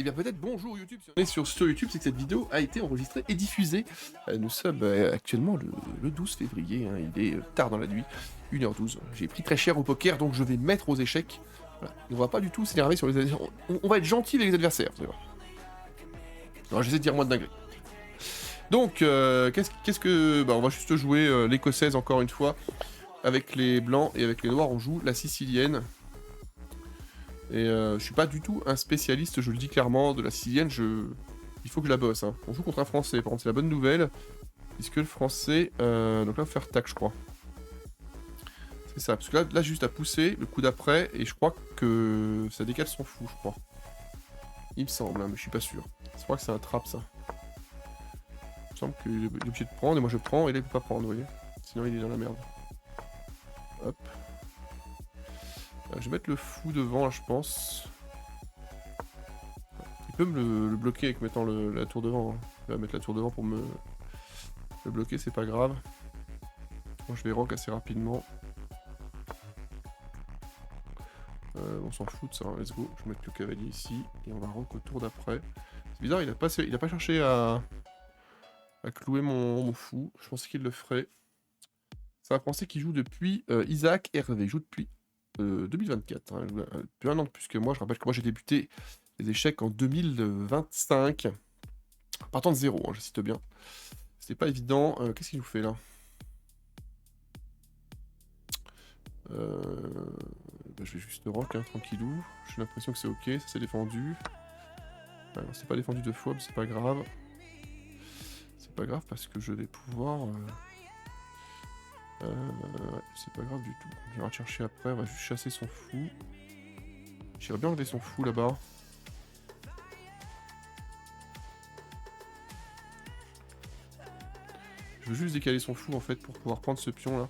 Eh bien peut-être bonjour YouTube, si on est sur YouTube, c'est que cette vidéo a été enregistrée et diffusée. Nous sommes actuellement le 12 février, hein, il est tard dans la nuit, 1h12. J'ai pris très cher au poker, donc je vais mettre aux échecs. Voilà. On va pas du tout s'énerver sur les adversaires, on va être gentil avec les adversaires, vous allez voir. Alors j'essaie de dire moins de dingueries. Donc, qu'est-ce que... Bah, on va juste jouer l'écossaise encore une fois. Avec les blancs et avec les noirs, on joue la sicilienne. Et je suis pas du tout un spécialiste, je le dis clairement, de la sicilienne, il faut que je la bosse. Hein. On joue contre un français, par contre c'est la bonne nouvelle, puisque le français... donc là, on va faire tac, je crois. C'est ça, parce que là, juste à pousser, le coup d'après, et je crois que ça décale son fou, je crois. Il me semble, hein, mais je suis pas sûr. Je crois que c'est un trap, ça. Il me semble qu'il est obligé de prendre, et moi je prends, et là il peut pas prendre, vous voyez. Sinon il est dans la merde. Hop. Je vais mettre le fou devant, là, je pense. Il peut me le bloquer avec mettant la tour devant. Hein. Je vais mettre la tour devant pour me le bloquer, c'est pas grave. Moi je vais rock assez rapidement. On s'en fout de ça, hein. Let's go. Je vais mettre le cavalier ici, et on va rock au tour d'après. C'est bizarre, il a pas cherché à clouer mon fou. Je pensais qu'il le ferait. C'est un Français qui joue depuis Isaac Hervé. Il joue depuis 2024. Hein, depuis un an de plus que moi. Je rappelle que moi j'ai débuté les échecs en 2025. Partant de zéro, hein, je cite bien. C'est pas évident. Qu'est-ce qu'il nous fait là? Bah, je vais juste rock, hein, tranquillou. J'ai l'impression que c'est ok, ça s'est défendu. Ouais, non, c'est pas défendu deux fois, mais c'est pas grave. C'est pas grave parce que je vais pouvoir... c'est pas grave du tout. On ira chercher après, on va juste chasser son fou. J'irais bien enlever son fou là-bas. Je veux juste décaler son fou en fait pour pouvoir prendre ce pion là.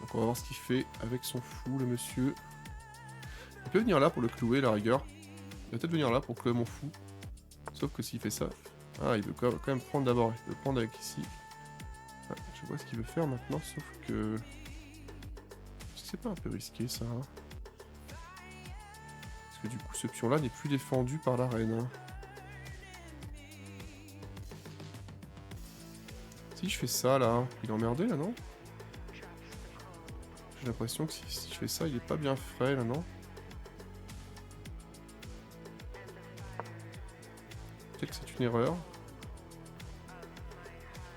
Donc on va voir ce qu'il fait avec son fou, le monsieur. Il peut venir là pour le clouer, la rigueur. Il va peut-être venir là pour clouer mon fou. Sauf que s'il fait ça... Ah, il veut quand même prendre d'abord. Il veut prendre avec ici. Ouais, je vois ce qu'il veut faire maintenant, sauf que... C'est pas un peu risqué ça, hein. Parce que du coup, ce pion-là n'est plus défendu par la reine. Hein. Si je fais ça, là, il est emmerdé, là, non? J'ai l'impression que si je fais ça, il est pas bien frais, là, non? Peut-être que c'est une erreur.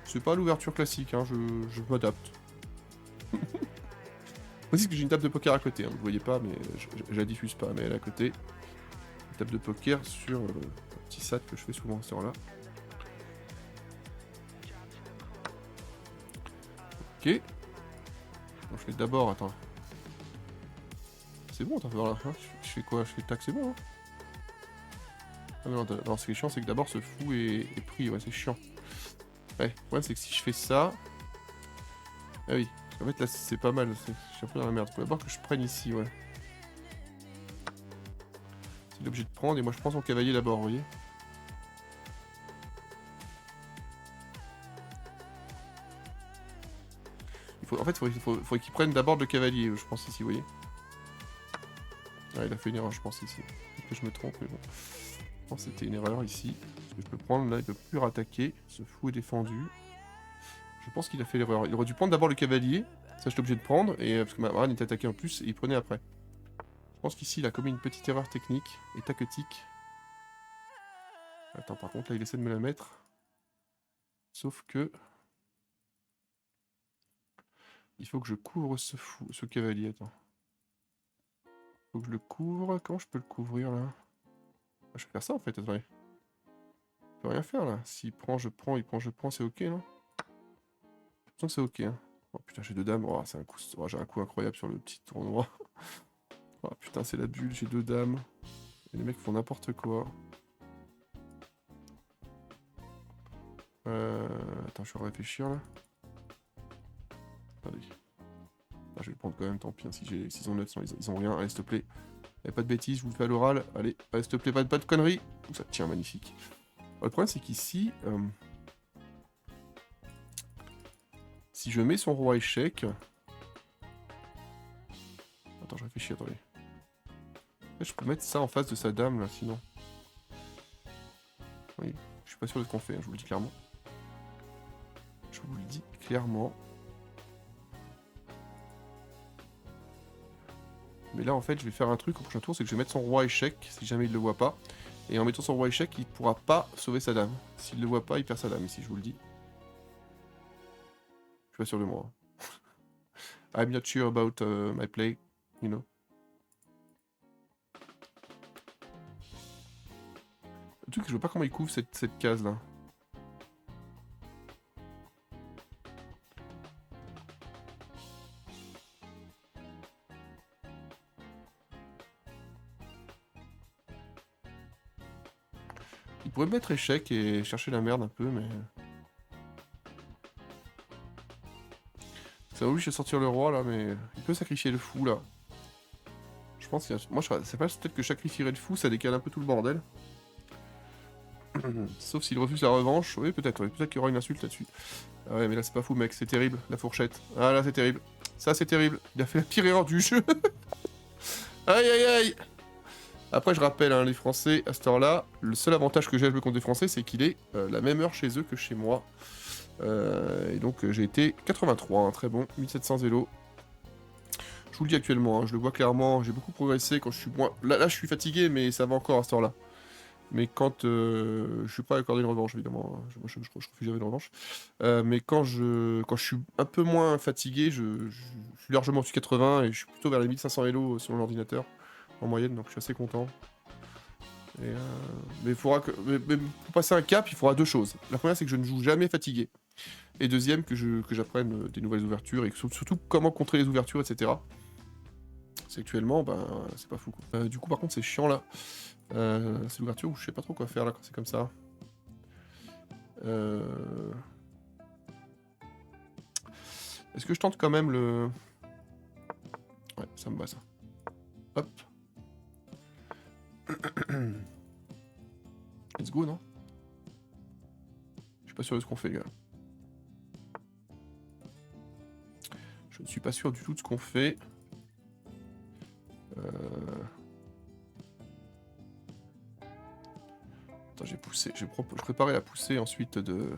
C'est pas l'ouverture classique, hein, je m'adapte. Aussi que j'ai une table de poker à côté, hein, vous voyez pas, mais je la diffuse pas, mais elle est à côté. Une table de poker sur un petit sat que je fais souvent à cette heure-là. Ok. Bon, je fais d'abord, attends. C'est bon, attends, voilà. Hein, je fais quoi? Je fais tac, c'est bon, hein. Ah non, non, ce qui est chiant, c'est que d'abord ce fou est pris, ouais, c'est chiant. Ouais, le problème, c'est que si je fais ça... Ah oui, en fait, là, c'est pas mal, je suis un peu dans la merde. Faut d'abord que je prenne ici, ouais. C'est l'objet de prendre, et moi je prends son cavalier d'abord, vous voyez. En fait, il faut qu'il prenne d'abord le cavalier, je pense, ici, vous voyez. Ah, il a fait une erreur, je pense, ici. Peut-être que je me trompe, mais bon. Je pense que c'était une erreur ici. Parce que je peux prendre, là, il peut plus rattaquer. Ce fou est défendu. Je pense qu'il a fait l'erreur. Il aurait dû prendre d'abord le cavalier. Ça, je suis obligé de prendre. Et parce que ma reine est attaquée en plus, et il prenait après. Je pense qu'ici, il a commis une petite erreur technique et tactique. Attends, par contre, là, il essaie de me la mettre. Sauf que... Il faut que je couvre ce cavalier, attends. Faut que je le couvre. Comment je peux le couvrir, là? Je vais faire ça, en fait, attendez. Je peux rien faire, là. S'il prend, je prends, il prend, je prends, c'est ok, non? Je sens que c'est ok, hein. Oh putain, j'ai deux dames. Oh, c'est un coup... Oh, j'ai un coup incroyable sur le petit tournoi. Oh putain, c'est la bulle, j'ai deux dames. Et les mecs font n'importe quoi. Attends, je vais réfléchir, là. Attendez. Ah, je vais le prendre quand même, tant pis, hein, s'ils ont 9, ils ont rien. Allez, s'il te plaît. Allez, pas de bêtises, je vous le fais à l'oral. Allez, allez s'il te plaît, pas de conneries. Ouh, ça tient, magnifique. Alors, le problème, c'est qu'ici... si je mets son roi échec... Attends, je réfléchis, attendez. Je peux mettre ça en face de sa dame, là, sinon. Oui, je suis pas sûr de ce qu'on fait, hein, je vous le dis clairement. Je vous le dis clairement. Mais là, en fait, je vais faire un truc au prochain tour, c'est que je vais mettre son roi échec, si jamais il le voit pas. Et en mettant son roi échec, il pourra pas sauver sa dame. S'il le voit pas, il perd sa dame, ici, je vous le dis. Je suis pas sûr de moi. I'm not sure about my play, you know. Le truc, je vois pas comment il couvre cette case-là. Il pourrait mettre échec et chercher la merde un peu, mais... Ça oblige à sortir le roi, là, mais... Il peut sacrifier le fou, là. Je pense qu'il y a... Moi, c'est pas peut-être que je sacrifierais le fou, ça décale un peu tout le bordel. Sauf s'il refuse la revanche. Oui, peut-être, oui. Peut-être qu'il y aura une insulte là-dessus. Ah ouais, mais là, c'est pas fou, mec. C'est terrible, la fourchette. Ah, là, c'est terrible. Ça, c'est terrible. Il a fait la pire erreur du jeu. Aïe, aïe, aïe. Après, je rappelle, hein, les Français, à cette heure-là, le seul avantage que j'ai à jouer contre des Français, c'est qu'il est la même heure chez eux que chez moi. Et donc, j'ai été 83, hein, très bon, 1700 vélos. Je vous le dis actuellement, hein, je le vois clairement, j'ai beaucoup progressé quand je suis moins... Là, je suis fatigué, mais ça va encore à cette heure-là. Mais quand... je suis pas accordé une revanche, évidemment. Hein. Moi, je refuse jamais une revanche. Mais quand je suis un peu moins fatigué, je suis largement au-dessus de 80 et je suis plutôt vers les 1500 vélos selon l'ordinateur. En moyenne, donc je suis assez content. Et mais, pour passer un cap, il faudra deux choses. La première, c'est que je ne joue jamais fatigué. Et deuxième, que j'apprenne des nouvelles ouvertures et surtout comment contrer les ouvertures, etc. C'est actuellement, ben, c'est pas fou. Quoi. Du coup, par contre, c'est chiant là. C'est l'ouverture où je sais pas trop quoi faire là quand c'est comme ça. Est-ce que je tente quand même le... Ouais, ça me va ça. Hop. Let's go, non? Je suis pas sûr de ce qu'on fait, gars. Je ne suis pas sûr du tout de ce qu'on fait. Attends, j'ai poussé. Je préparais la poussée ensuite de...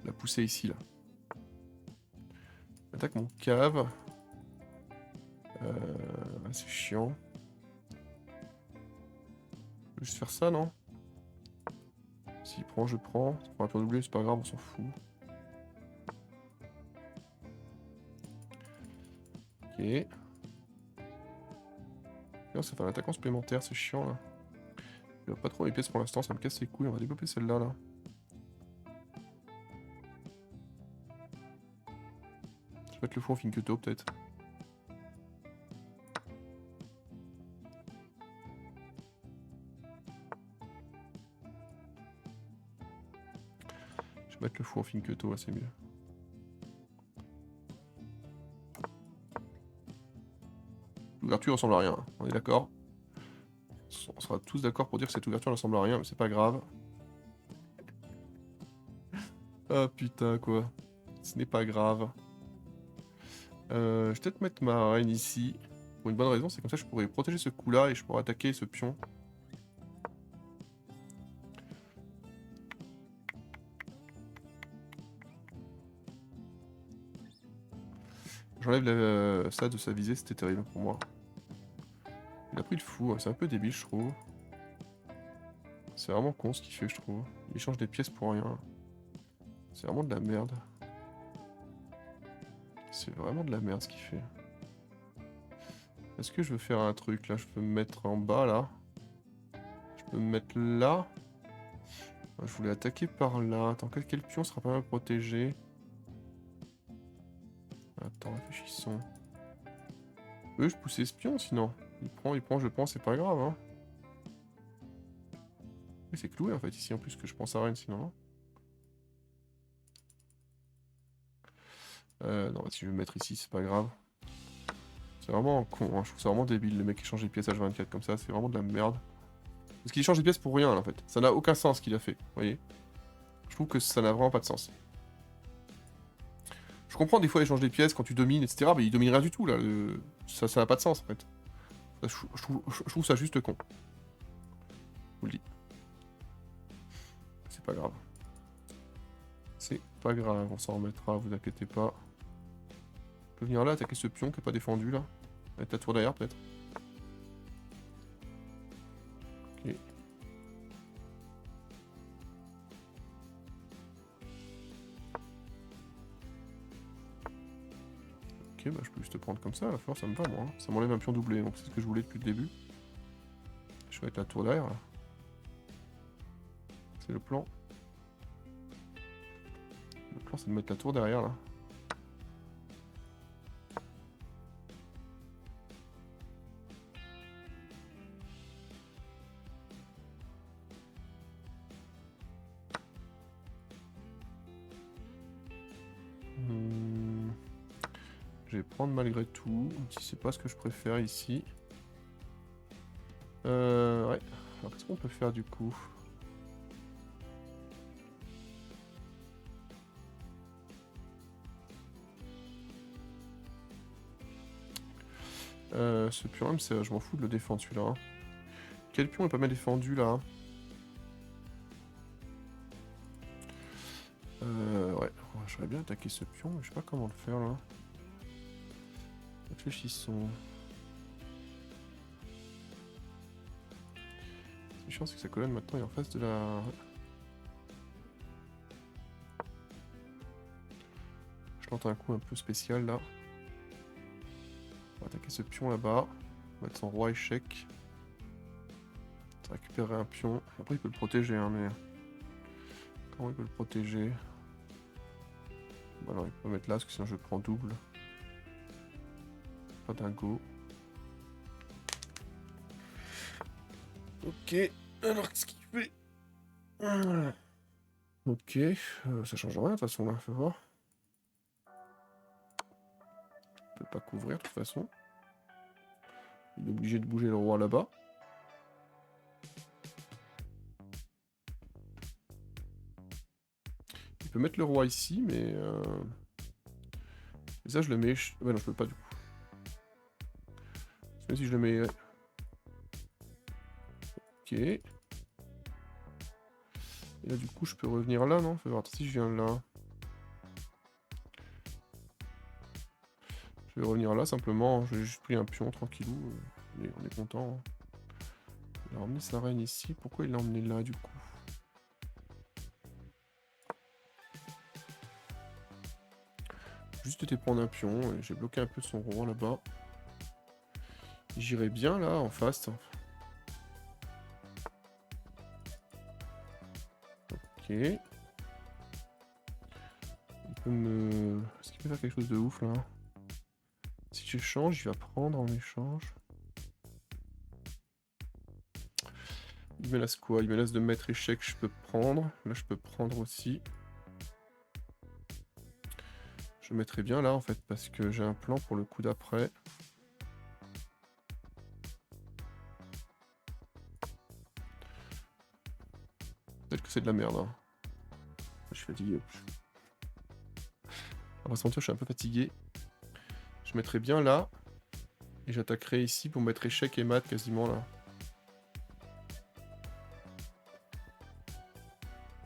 La poussée ici, là. Attaque mon cave. C'est chiant. Je vais juste faire ça, non? S'il prend, je prends. Ça prend un peu doublé, c'est pas grave, on s'en fout. Ok. Non, ça fait un attaquant supplémentaire, c'est chiant là. Il n'y a pas trop les pièces pour l'instant, ça me casse les couilles, on va développer celle-là là. Je vais mettre le fou en Finketo peut-être. Je vais mettre le fou en Finketo là, c'est mieux. L'ouverture ressemble à rien, hein. On est d'accord. On sera tous d'accord pour dire que cette ouverture ne ressemble à rien, mais c'est pas grave. Ah putain quoi. Ce n'est pas grave. Je vais peut-être mettre ma reine ici. Pour une bonne raison, c'est comme ça que je pourrais protéger ce coup-là et je pourrais attaquer ce pion. J'enlève ça de sa visée, c'était terrible pour moi. Il a pris le fou, hein. C'est un peu débile je trouve. C'est vraiment con ce qu'il fait je trouve. Il change des pièces pour rien. C'est vraiment de la merde. C'est vraiment de la merde ce qu'il fait. Est-ce que je veux faire un truc là? Je peux me mettre en bas là. Je peux me mettre là. Je voulais attaquer par là. Attends, quel pion sera pas mal protégé? Attends, réfléchissons. Oui, je poussais ce pion sinon. Il prend, je prends, c'est pas grave hein. Oui, c'est cloué en fait ici en plus que je pense à reine sinon. Non, si je vais me mettre ici, c'est pas grave. C'est vraiment con, hein. Je trouve ça vraiment débile, le mec qui change les pièces H24 comme ça, c'est vraiment de la merde. Parce qu'il change les pièces pour rien, là, en fait. Ça n'a aucun sens ce qu'il a fait, vous voyez. Je trouve que ça n'a vraiment pas de sens. Je comprends, des fois, il change des pièces quand tu domines, etc. Mais il domine rien du tout, là. Ça n'a pas de sens, en fait. Je trouve ça juste con. Je vous le dis. C'est pas grave. C'est pas grave, on s'en remettra, vous inquiétez pas. Je peux venir là, attaquer ce pion qui est pas défendu là. Avec la tour derrière peut-être. Ok. Ok, bah je peux juste te prendre comme ça, à la force ça me va moi. Hein. Ça m'enlève un pion doublé, donc c'est ce que je voulais depuis le début. Je vais avec la tour derrière là. C'est le plan. Le plan c'est de mettre la tour derrière là. Je vais prendre malgré tout, même si c'est pas ce que je préfère ici. Ouais. Alors qu'est-ce qu'on peut faire du coup? Ce pion, je m'en fous de le défendre celui-là. Hein. Quel pion est pas mal défendu là? Ouais, j'aurais bien attaqué ce pion, mais je sais pas comment le faire là. Réfléchissons. Ce qui est chiant, c'est que sa colonne maintenant est en face de la... Je tente un coup un peu spécial là. On va attaquer ce pion là-bas. On va mettre son roi échec. Récupérer un pion. Après il peut le protéger, hein, mais... Comment il peut le protéger? Bon, alors il peut mettre là, parce que sinon je prends double. Pas dingo. Ok, alors qu'est-ce qu'il fait? Ok, ça change rien de toute façon là, faut voir. Il peut pas couvrir de toute façon. Il est obligé de bouger le roi là-bas. Il peut mettre le roi ici, mais... Et ça je le mets... Ouais non, je peux pas du coup. Même si je le mets... Ok. Et là du coup je peux revenir là, non? Faut voir si je viens là. Je vais revenir là simplement, j'ai juste pris un pion tranquillou. On est content. Hein. Il a emmené sa reine ici, pourquoi il l'a emmené là du coup? Juste été prendre un pion, et j'ai bloqué un peu son roi là-bas. J'irai bien là en face. Ok. Il peut me... Est-ce qu'il peut faire quelque chose de ouf là? Si j'échange, il va prendre en échange. Il menace quoi? Il menace de mettre échec, je peux prendre. Là je peux prendre aussi. Je mettrai bien là en fait, parce que j'ai un plan pour le coup d'après. Peut-être que c'est de la merde. Hein. Je suis fatigué. On va se mentir, je suis un peu fatigué. Je mettrai bien là. Et j'attaquerai ici pour mettre échec et mat quasiment là.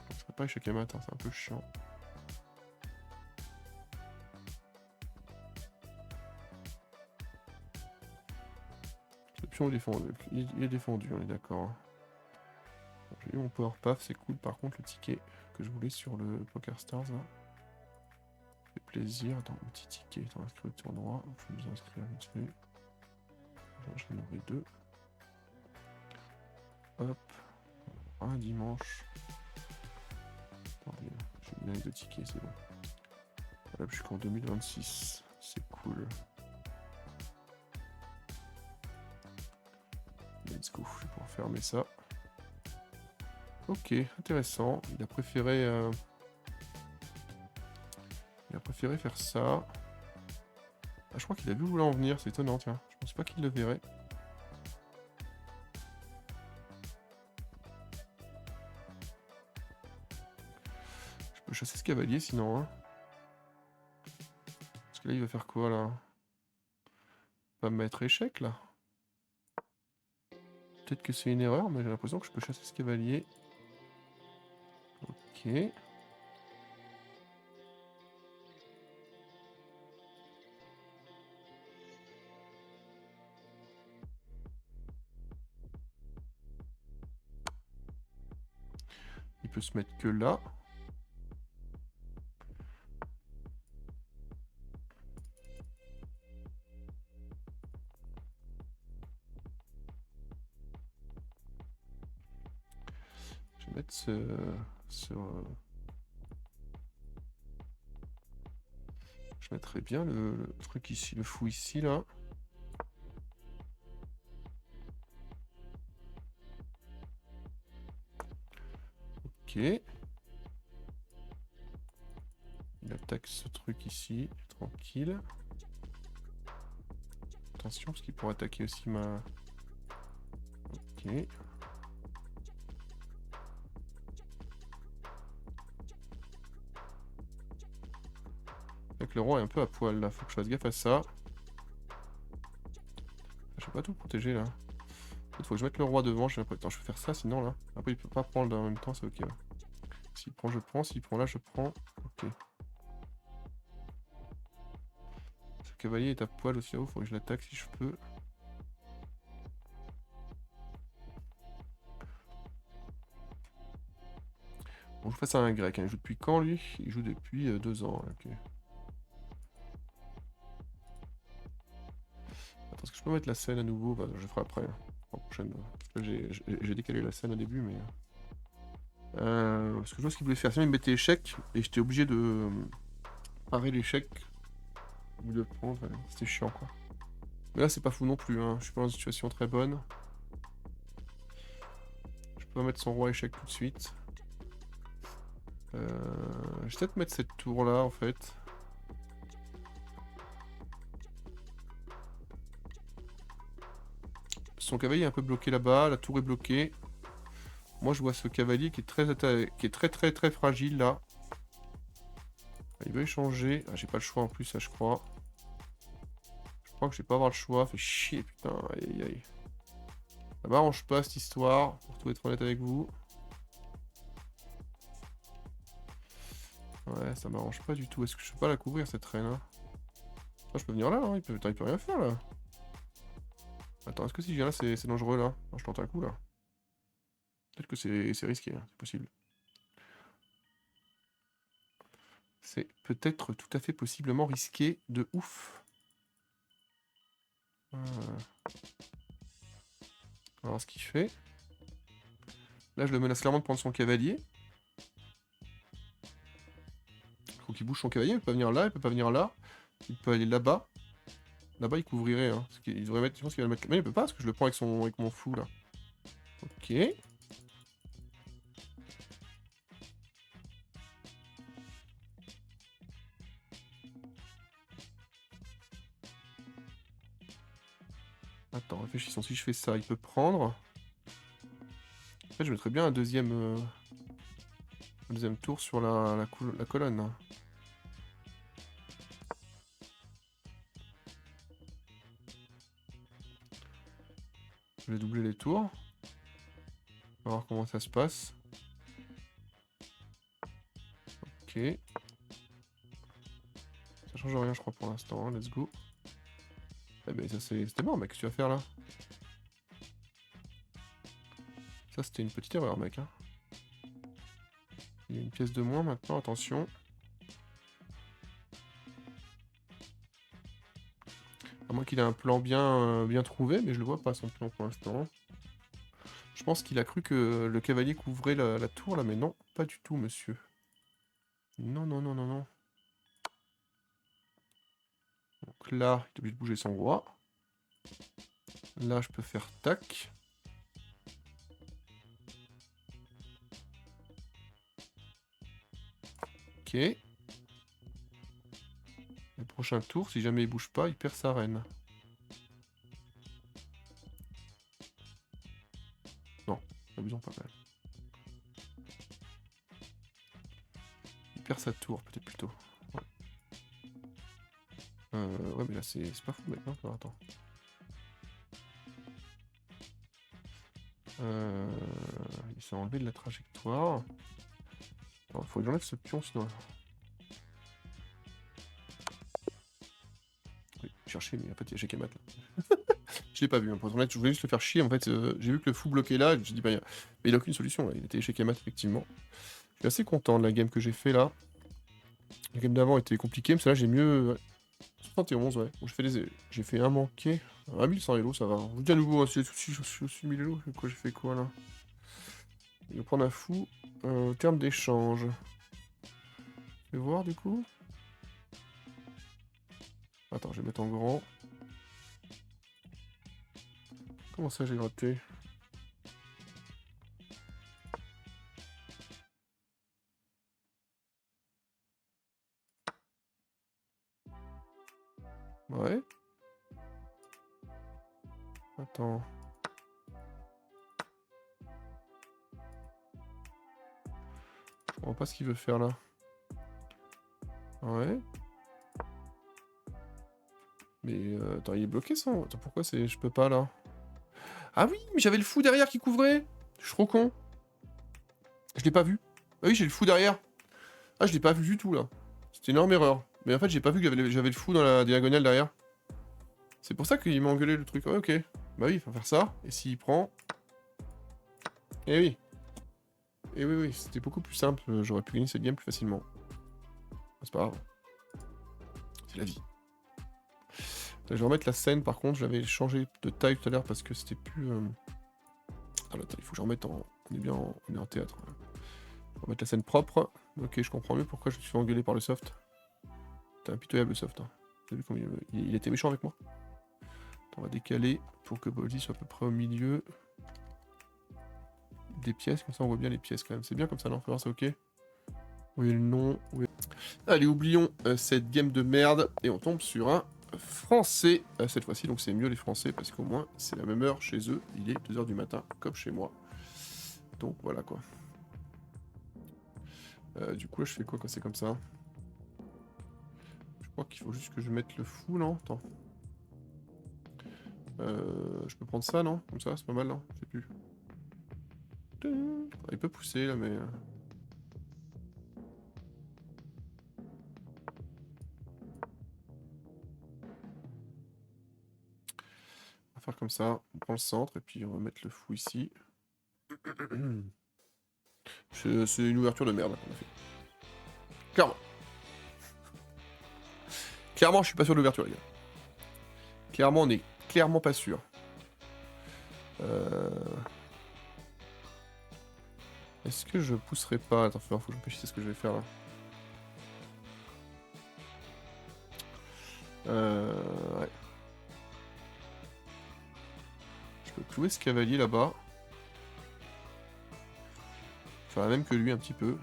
Je ferai pas échec et mat, hein, c'est un peu chiant. Le pion est défendu, il est défendu, on est d'accord. J'ai eu mon power paf, c'est cool. Par contre, le ticket que je voulais sur le Poker Stars là. Fait plaisir. Attends, un petit ticket, attends, inscrire au tournoi. Je vais nous inscrire vite fait. J'en aurai deux. Hop. Un dimanche. Attendez, j'ai bien les deux tickets, c'est bon. Là, je suis qu'en 2026. C'est cool. Let's go, je vais pouvoir fermer ça. Ok, intéressant. Il a préféré faire ça. Ah, je crois qu'il a vu où voulait en venir, c'est étonnant, tiens. Je pense pas qu'il le verrait. Je peux chasser ce cavalier sinon, hein. Parce que là, il va faire quoi, là? Il va me mettre échec, là. Peut-être que c'est une erreur, mais j'ai l'impression que je peux chasser ce cavalier. Ok. Il peut se mettre que là. Je vais mettre je mettrais bien le truc ici, le fou ici, là. Ok. Il attaque ce truc ici, tranquille. Attention, parce qu'il pourrait attaquer aussi ma... Ok. Avec le roi est un peu à poil, là. Faut que je fasse gaffe à ça. Je vais pas tout protéger, là. Il faut que je mette le roi devant. Attends, je peux faire ça, sinon, là. Après, il peut pas prendre en même temps, c'est ok. Ouais. S'il prend, je prends. S'il prend là, je prends. Ok. Ce cavalier est à poil aussi haut. Faut que je l'attaque si je peux. Bon, je fais ça à un grec. Hein. Il joue depuis quand, lui? Il joue depuis 2 ans. Ok. Attends, est-ce que je peux mettre la scène à nouveau? Bah, je ferai après. La prochaine. J'ai décalé la scène au début, mais... parce que je vois ce qu'il voulait faire. Sinon, il me mettait échec. Et j'étais obligé de parer l'échec. Ou de prendre. C'était chiant, quoi. Mais là, c'est pas fou non plus. Hein. Je suis pas dans une situation très bonne. Je peux pas mettre son roi échec tout de suite. Je vais peut-être mettre cette tour-là, en fait. Son cavalier est un peu bloqué là-bas. La tour est bloquée. Moi, je vois ce cavalier qui est très fragile, là. Il veut échanger. Ah, j'ai pas le choix en plus, ça, je crois. Je crois que je vais pas avoir le choix. Fait chier, putain. Aïe, aïe, aïe. Ça m'arrange pas, cette histoire. Pour tout être honnête avec vous. Ouais, ça m'arrange pas du tout. Est-ce que je peux pas la couvrir, cette reine, hein? Ah, je peux venir là, hein. Attends, il peut rien faire, là. Attends, est-ce que si je viens là, c'est dangereux, là? Non, je tente un coup, là. Peut-être que c'est risqué, hein. C'est possible. C'est peut-être tout à fait possiblement risqué de ouf. On va voir ce qu'il fait. Là, je le menace clairement de prendre son cavalier. Il faut qu'il bouge son cavalier. Il peut pas venir là, il peut pas venir là. Il peut aller là-bas. Là-bas, il couvrirait. Hein. Il devrait mettre... Je pense qu'il va le mettre... Mais il peut pas, parce que je le prends avec mon fou, là. Ok. Attends, réfléchissons. Si je fais ça, il peut prendre. En fait, je mettrais bien un deuxième tour sur la colonne. Hein. Je vais doubler les tours. On va voir comment ça se passe. Ok. Ça change rien, je crois, pour l'instant. Hein. Let's go. Eh ben, ça c'était mort, mec. Qu'est-ce que tu vas faire là? Ça, c'était une petite erreur, mec. Hein. Il y a une pièce de moins maintenant, attention. À moins qu'il ait un plan bien trouvé, mais je le vois pas son plan pour l'instant. Je pense qu'il a cru que le cavalier couvrait la tour là, mais non, pas du tout, monsieur. Non, non, non, non, non. Donc là, il est obligé de bouger son roi. Là, je peux faire tac. Ok. Le prochain tour, si jamais il bouge pas, il perd sa reine. Non, abusons pas mal. Il perd sa tour, peut-être plutôt. Ouais, mais là, c'est pas fou, mec. Hein. Alors, attends. Il s'est enlevé de la trajectoire. Il faut que j'enlève ce pion sinon. Oui, chercher, mais en fait il y a Shekamat là. Je l'ai pas vu, hein, pour être honnête, je voulais juste le faire chier. En fait, j'ai vu que le fou bloqué là, je me suis dit, bah, mais il a aucune solution là. Il était Shekamat effectivement. Je suis assez content de la game que j'ai fait là. La game d'avant était compliquée, mais celle-là j'ai mieux. 71, ouais. Bon, j'ai fait un manqué. 1100 Elo, ça va. Je vous dis à nouveau, hein, si je suis au-dessus de 1000 Elo, j'ai fait quoi là? Je vais prendre un fou. Au terme d'échange. Je vais voir du coup. Attends, je vais mettre en grand. Comment ça j'ai raté? Ouais. Attends. Je comprends pas ce qu'il veut faire là. Ouais. Mais attends, il est bloqué son. Attends, pourquoi c'est. Je peux pas là? Ah oui, mais j'avais le fou derrière qui couvrait. Je suis trop con. Je l'ai pas vu. Ah oui, j'ai le fou derrière. Ah, je l'ai pas vu du tout là. C'était une énorme erreur. Mais en fait, j'ai pas vu que j'avais le fou dans la diagonale derrière. C'est pour ça qu'il m'a engueulé le truc. Ouais, ok. Bah oui, il faut faire ça. Et s'il prend. Eh oui. Eh oui, oui, c'était beaucoup plus simple. J'aurais pu gagner cette game plus facilement. C'est pas grave. C'est la vie. Je vais remettre la scène par contre. Je l'avais changé de taille tout à l'heure parce que c'était plus. Ah, attends, il faut que je remette en. On est bien on est en théâtre. Je vais remettre la scène propre. Ok, je comprends mieux pourquoi je me suis fait engueuler par le soft. T'es impitoyable le soft. Hein. T'as vu comment il était méchant avec moi? On va décaler pour que Boldy soit à peu près au milieu des pièces, comme ça on voit bien les pièces quand même. C'est bien comme ça, non? Faut voir, c'est ok? Oui, le nom. Oui. Allez, oublions cette game de merde et on tombe sur un français cette fois-ci. Donc c'est mieux les français parce qu'au moins c'est la même heure chez eux. Il est 2 h du matin comme chez moi. Donc voilà quoi. Du coup, là, je fais quoi quand c'est comme ça? Je crois qu'il faut juste que je mette le fou, non? Attends. Je peux prendre ça, non? Comme ça, c'est pas mal, non? Je sais plus. Il peut pousser là, mais. On va faire comme ça. On prend le centre et puis on va mettre le fou ici. C'est une ouverture de merde qu'on a fait. Clairement. Clairement, je suis pas sûr de l'ouverture, les gars. Clairement, on est clairement pas sûr. Est-ce que je pousserai pas? Attends, faut que je réfléchisse à ce que je vais faire là. Ouais. Je peux clouer ce cavalier là-bas. Faire la même que lui un petit peu.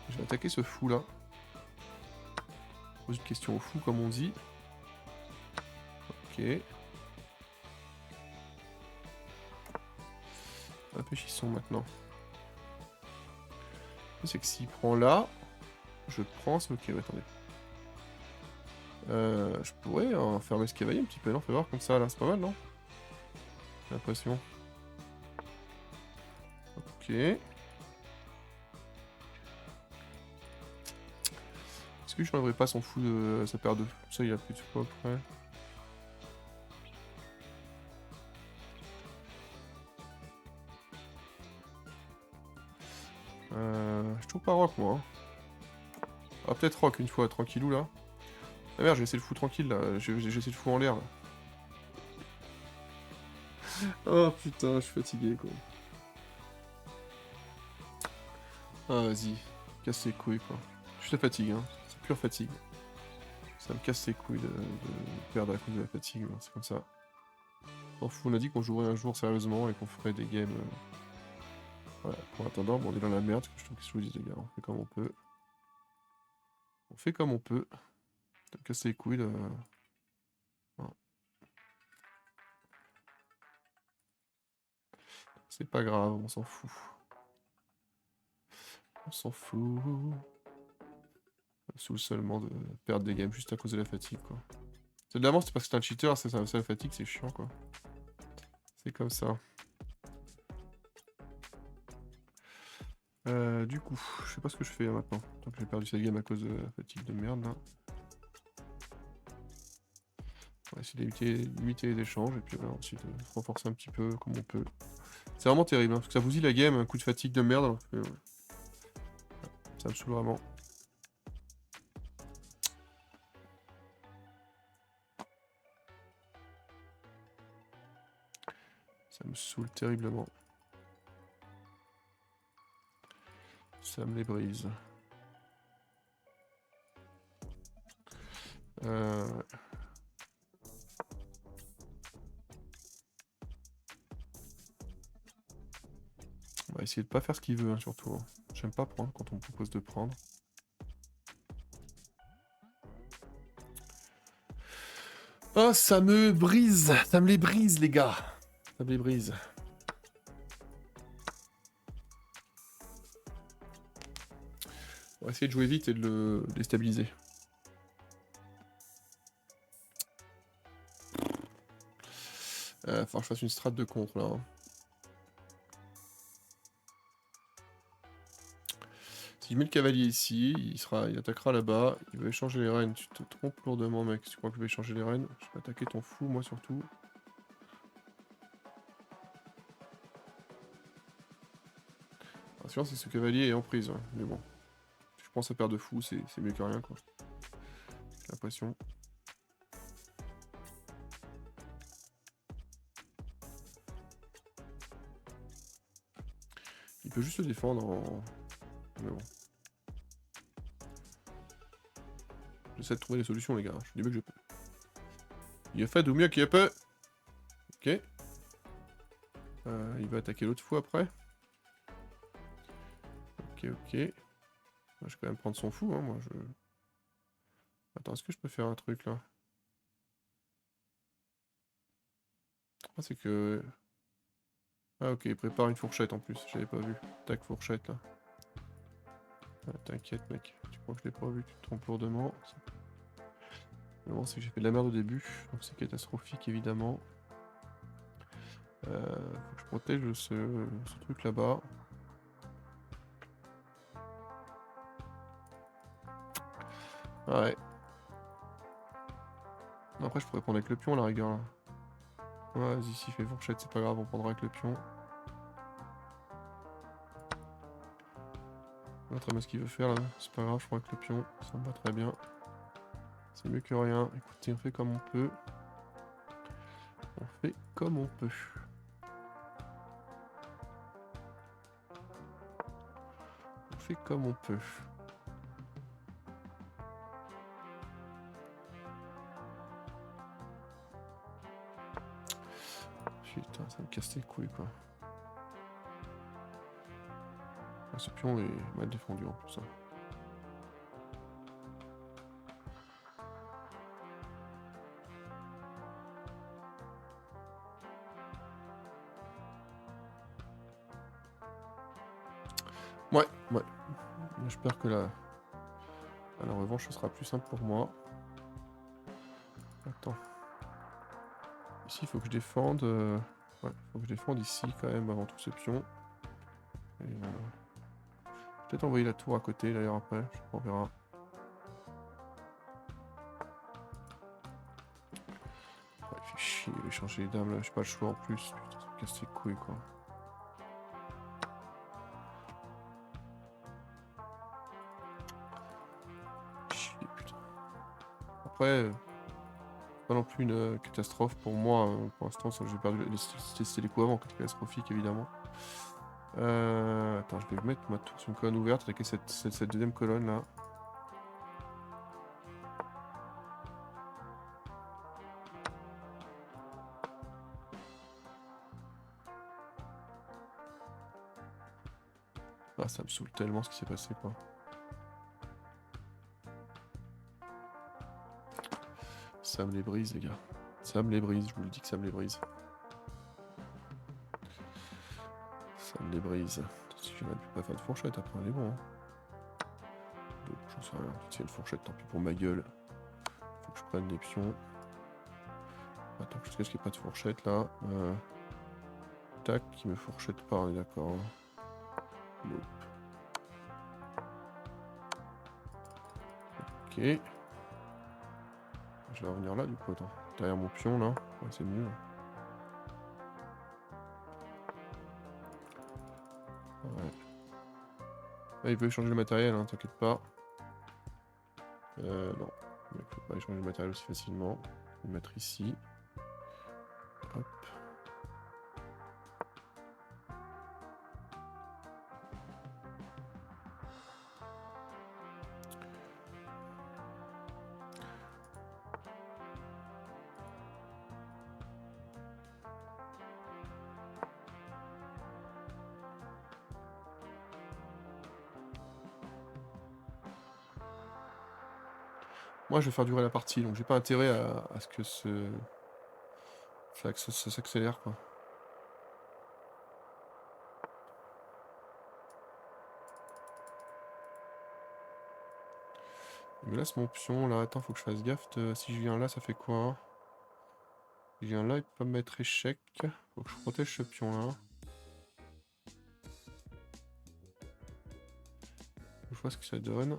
Je vais attaquer ce fou là. Pose une question au fou comme on dit. Ok. Réfléchissons maintenant. C'est que s'il prend là, je prends. Ok, ouais, attendez. Je pourrais enfermer ce cavalier un petit peu, non? Fais voir comme ça là, c'est pas mal, non? J'ai l'impression. Ok. Est-ce que je n'enlèverais pas son fou de sa paire de. Ça, il a plus de fois après. Je trouve pas rock moi. Hein. Ah, peut-être rock une fois, tranquillou là. Ah merde, j'ai laissé le fou tranquille là. J'ai laissé le fou en l'air là. Oh putain, je suis fatigué quoi. Ah, vas-y. Casse les couilles quoi. Je la fatigue, hein. C'est pure fatigue. Ça me casse les couilles de perdre à cause de la fatigue, hein. C'est comme ça. S'en fout, on a dit qu'on jouerait un jour sérieusement et qu'on ferait des games. Voilà, pour attendant, bon, on est dans la merde, je trouve que je vous dis les gars, on fait comme on peut. On fait comme on peut. Ça me casse les couilles de. Voilà. C'est pas grave, on s'en fout. On s'en fout. Sous seulement de perdre des games juste à cause de la fatigue, quoi. C'est de l'avance, c'est parce que c'est un cheater, ça me fatigue, c'est chiant quoi. C'est comme ça. Du coup, je sais pas ce que je fais là, maintenant. Tant que j'ai perdu cette game à cause de la fatigue de merde là. On va essayer limiter les échanges et puis voilà, ensuite se renforcer un petit peu comme on peut. C'est vraiment terrible, hein, parce que ça vous dit la game, un coup de fatigue de merde. Alors que, ça me saoule vraiment. Ça me saoule terriblement. Ça me les brise. Ouais. On va essayer de pas faire ce qu'il veut, hein, surtout. Hein. J'aime pas prendre quand on me propose de prendre. Oh, ça me brise. Ça me les brise, les gars. Ça me les brise. On va essayer de jouer vite et de le déstabiliser. Faut que je fasse une strat de contre, là. Hein. Si je mets le cavalier ici, il attaquera là-bas. Il veut échanger les reines. Tu te trompes lourdement, mec. Tu crois que je vais échanger les reines? Je vais attaquer ton fou, moi, surtout. Sinon, c'est ce cavalier est en prise, ouais. Mais bon. Je pense à paire de fous, c'est mieux que rien, quoi. J'ai l'impression. Il peut juste se défendre en... Mais bon. J'essaie de trouver des solutions, les gars. Je dis bien que je peux. Il a fait du mieux qu'il peut. Ok. Il va attaquer l'autre fou après. Ok, ok. Moi, je vais quand même prendre son fou, hein, moi, je... Attends, est-ce que je peux faire un truc, là? Ah, c'est que... Ah, ok, il prépare une fourchette, en plus. J'avais pas vu. Tac, fourchette, là. Ah, t'inquiète, mec. Tu crois que je l'ai pas vu, tu te trompes lourdement. Mais bon, c'est que j'ai fait de la merde au début, donc c'est catastrophique, évidemment. Faut que je protège ce truc là-bas. Ouais. Non, après, je pourrais prendre avec le pion, à la rigueur, là. Ouais, vas-y, s'il fait fourchette, c'est pas grave, on prendra avec le pion. On très bien ce qu'il veut faire, là. C'est pas grave, je prends avec le pion. Ça me va très bien. C'est mieux que rien. Écoutez, on fait comme on peut. On fait comme on peut. On fait comme on peut. Putain, ça me casse les couilles, quoi. Ah, ce pion est mal défendu, en plus. Hein. Ouais, ouais. J'espère que la revanche ce sera plus simple pour moi. Attends. Ici, il faut que je défende. Ouais, faut que je défende ici quand même avant tout ce pion. Peut-être envoyer la tour à côté d'ailleurs après, on verra. Ouais, il fait chier, il va changer les dames là, j'ai pas le choix en plus. Putain, ça me casse les couilles quoi. Chier, putain. Après, pas non plus une catastrophe pour moi. Pour l'instant, j'ai perdu testé les coups avant, c'était catastrophique évidemment. Attends, je vais mettre ma tour sur une colonne ouverte, attaquer cette deuxième colonne là. Ah, ça me saoule tellement ce qui s'est passé quoi. Ça me les brise les gars. Ça me les brise, je vous le dis que ça me les brise. Ça me les brise. Si j'aurais pu pas faire de fourchette après, on est bon. Hein. J'en sais rien. S'il y a une fourchette, tant pis pour ma gueule. Faut que je prenne les pions. Attends, qu'est-ce qu'il n'y a pas de fourchette là Tac, qui me fourchette pas, on est d'accord. Nope. Ok. Je vais revenir là du coup, attends. Derrière mon pion là. Ouais, c'est mieux. Ouais. Ah, il veut changer le matériel, hein, t'inquiète pas. Non. Il ne peut pas échanger le matériel aussi facilement. Je vais le mettre ici. Hop. Moi, je vais faire durer la partie, donc j'ai pas intérêt à ce que ça s'accélère, quoi. Il me laisse mon pion, là. Attends, faut que je fasse gaffe. Si je viens là, ça fait quoi, hein? Si je viens là, il peut pas me mettre échec. Faut que je protège ce pion-là. Je vois ce que ça donne.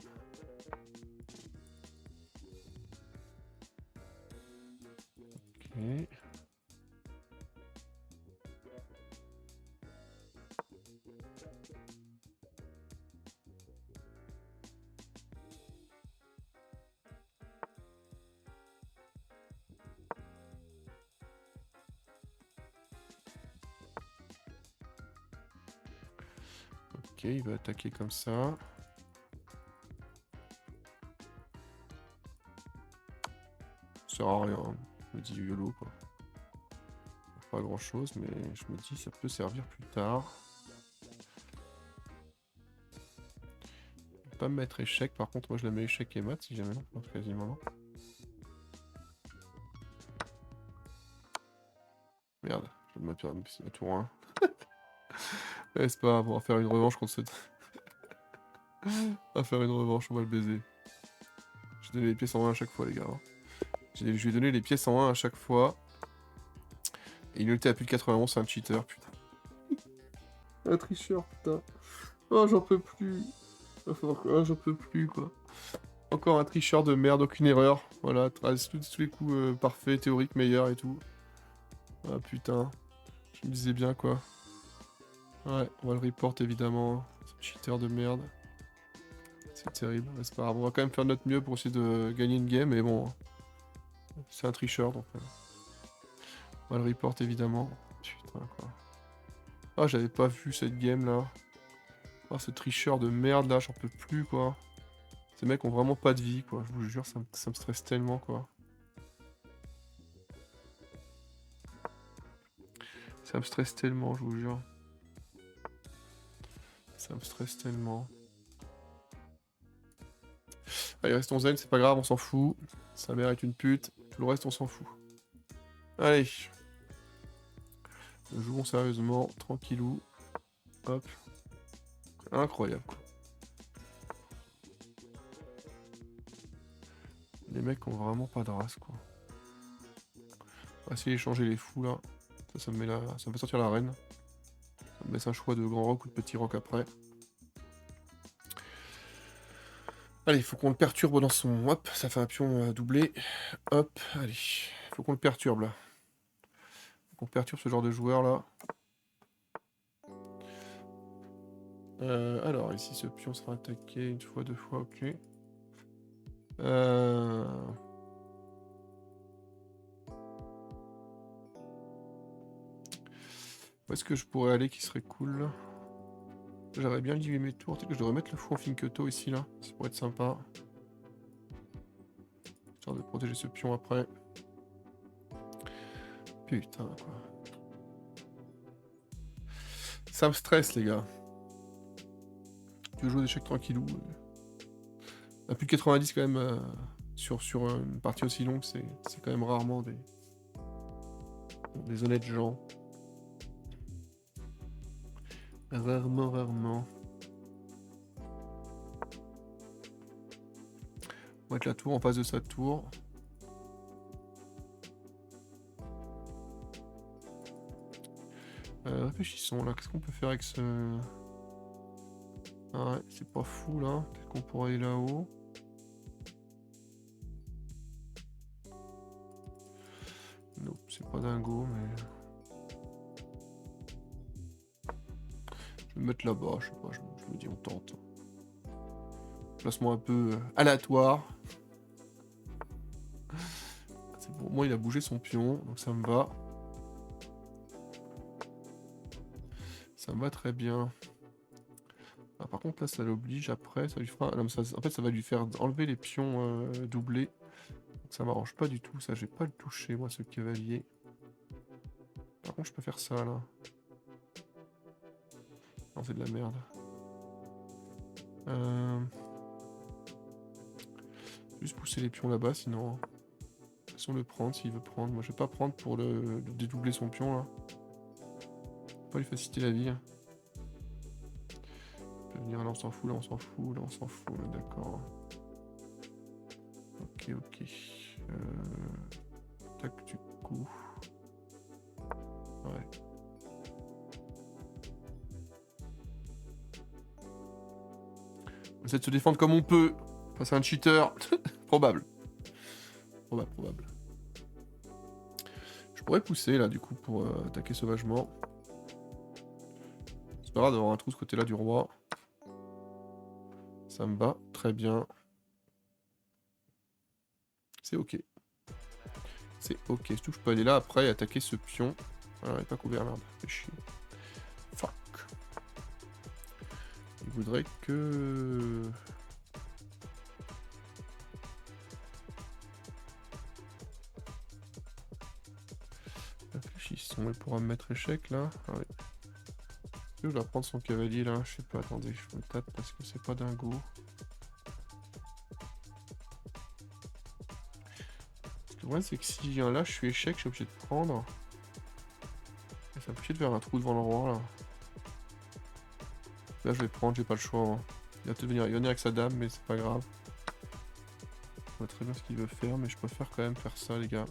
Ok. Ok, il va attaquer comme ça. Ça sert à rien, hein. Je me dis YOLO, quoi. Pas grand chose, mais je me dis ça peut servir plus tard. Pas me mettre échec, par contre moi je la mets échec et mat si jamais non, quasiment non. Merde, je vais mettre ma tour 1. Ouais, c'est pas grave, on va faire une revanche contre cette... on va faire une revanche, on va le baiser. Je vais donner les pièces en 1 à chaque fois les gars. Je vais donner les pièces en 1 à chaque fois. Et il était à plus de 91, c'est un cheater, putain. Un tricheur, putain. Oh, j'en peux plus. Oh, j'en peux plus, quoi. Encore un tricheur de merde, aucune erreur. Voilà, tous les coups parfaits, théoriques, meilleurs et tout. Ah putain. Je me disais bien, quoi. Ouais, on va le report, évidemment. Ce cheater de merde. C'est terrible, mais c'est pas grave. On va quand même faire notre mieux pour essayer de gagner une game, mais bon. C'est un tricheur, donc... on va le report, évidemment. Putain, quoi. Ah, j'avais pas vu cette game, là. Ah, ce tricheur de merde, là, j'en peux plus, quoi. Ces mecs ont vraiment pas de vie, quoi. Je vous jure, ça me stresse tellement, quoi. Ça me stresse tellement, je vous jure. Ça me stresse tellement. Allez, restons zen, c'est pas grave, on s'en fout. Sa mère est une pute. Tout le reste, on s'en fout. Allez. Jouons sérieusement, tranquillou. Hop. Incroyable, quoi. Les mecs ont vraiment pas de race, quoi. On va essayer d'échanger les fous, là. Ça me met là, ça me fait sortir la reine. Ça me laisse un choix de grand rock ou de petit rock après. Allez, il faut qu'on le perturbe dans son... Hop, ça fait un pion doublé. Hop, allez. Il faut qu'on le perturbe, là. Faut qu'on perturbe ce genre de joueur, là. Alors, ici, ce pion sera attaqué une fois, deux fois, ok. Où est-ce que je pourrais aller qui serait cool là? J'aurais bien lié mes tours. Peut-être que je devrais mettre le fou en Finketo ici là. Ça pourrait être sympa. Histoire de protéger ce pion après. Putain quoi. Ça me stresse les gars. Tu veux jouer des chèques tranquillou. À plus de 90 quand même sur une partie aussi longue, c'est quand même rarement des honnêtes gens. Rarement. On va mettre la tour en face de sa tour. Réfléchissons là, qu'est-ce qu'on peut faire avec ce... Ah ouais, c'est pas fou là, peut-être qu'on pourrait aller là-haut. Non, c'est pas dingo, mais... Je vais me mettre là-bas, je sais pas, je me dis on tente. Placement un peu aléatoire. C'est bon, moi il a bougé son pion, donc ça me va. Ça me va très bien. Ah, par contre là ça l'oblige après, ça lui fera... Non, mais ça, en fait ça va lui faire enlever les pions doublés. Donc, ça m'arrange pas du tout, ça je vais pas le toucher moi ce cavalier. Par contre je peux faire ça là. Non c'est de la merde. Juste pousser les pions là-bas sinon... Laissons le prendre s'il veut prendre. Moi je vais pas prendre pour le dédoubler son pion là. Faut pas lui faciliter la vie. Il peut venir là on s'en fout, là on s'en fout, là on s'en fout, d'accord. Ok, ok. Tac du coup. Ouais. On essaie de se défendre comme on peut. Face à un cheater. Probable. Probable. Je pourrais pousser là du coup pour attaquer sauvagement. C'est pas grave d'avoir un trou de ce côté-là du roi. Ça me va très bien. C'est ok. C'est ok. Surtout que je peux aller là après et attaquer ce pion. Ah, il n'est pas couvert merde. Fait chier. Fuck. Il voudrait que... Réfléchissons. Il pourra me mettre échec là. Ah, oui. Je dois prendre son cavalier là. Je sais pas, attendez. Je me tape parce que c'est pas dingo. Le problème c'est que si je viens là, je suis échec, je suis obligé de prendre. Et ça me fait chier de faire un trou devant le roi là. Là je vais prendre, j'ai pas le choix. Hein. Il va peut-être venir avec sa dame, mais c'est pas grave. Je vois très bien ce qu'il veut faire, mais je préfère quand même faire ça les gars.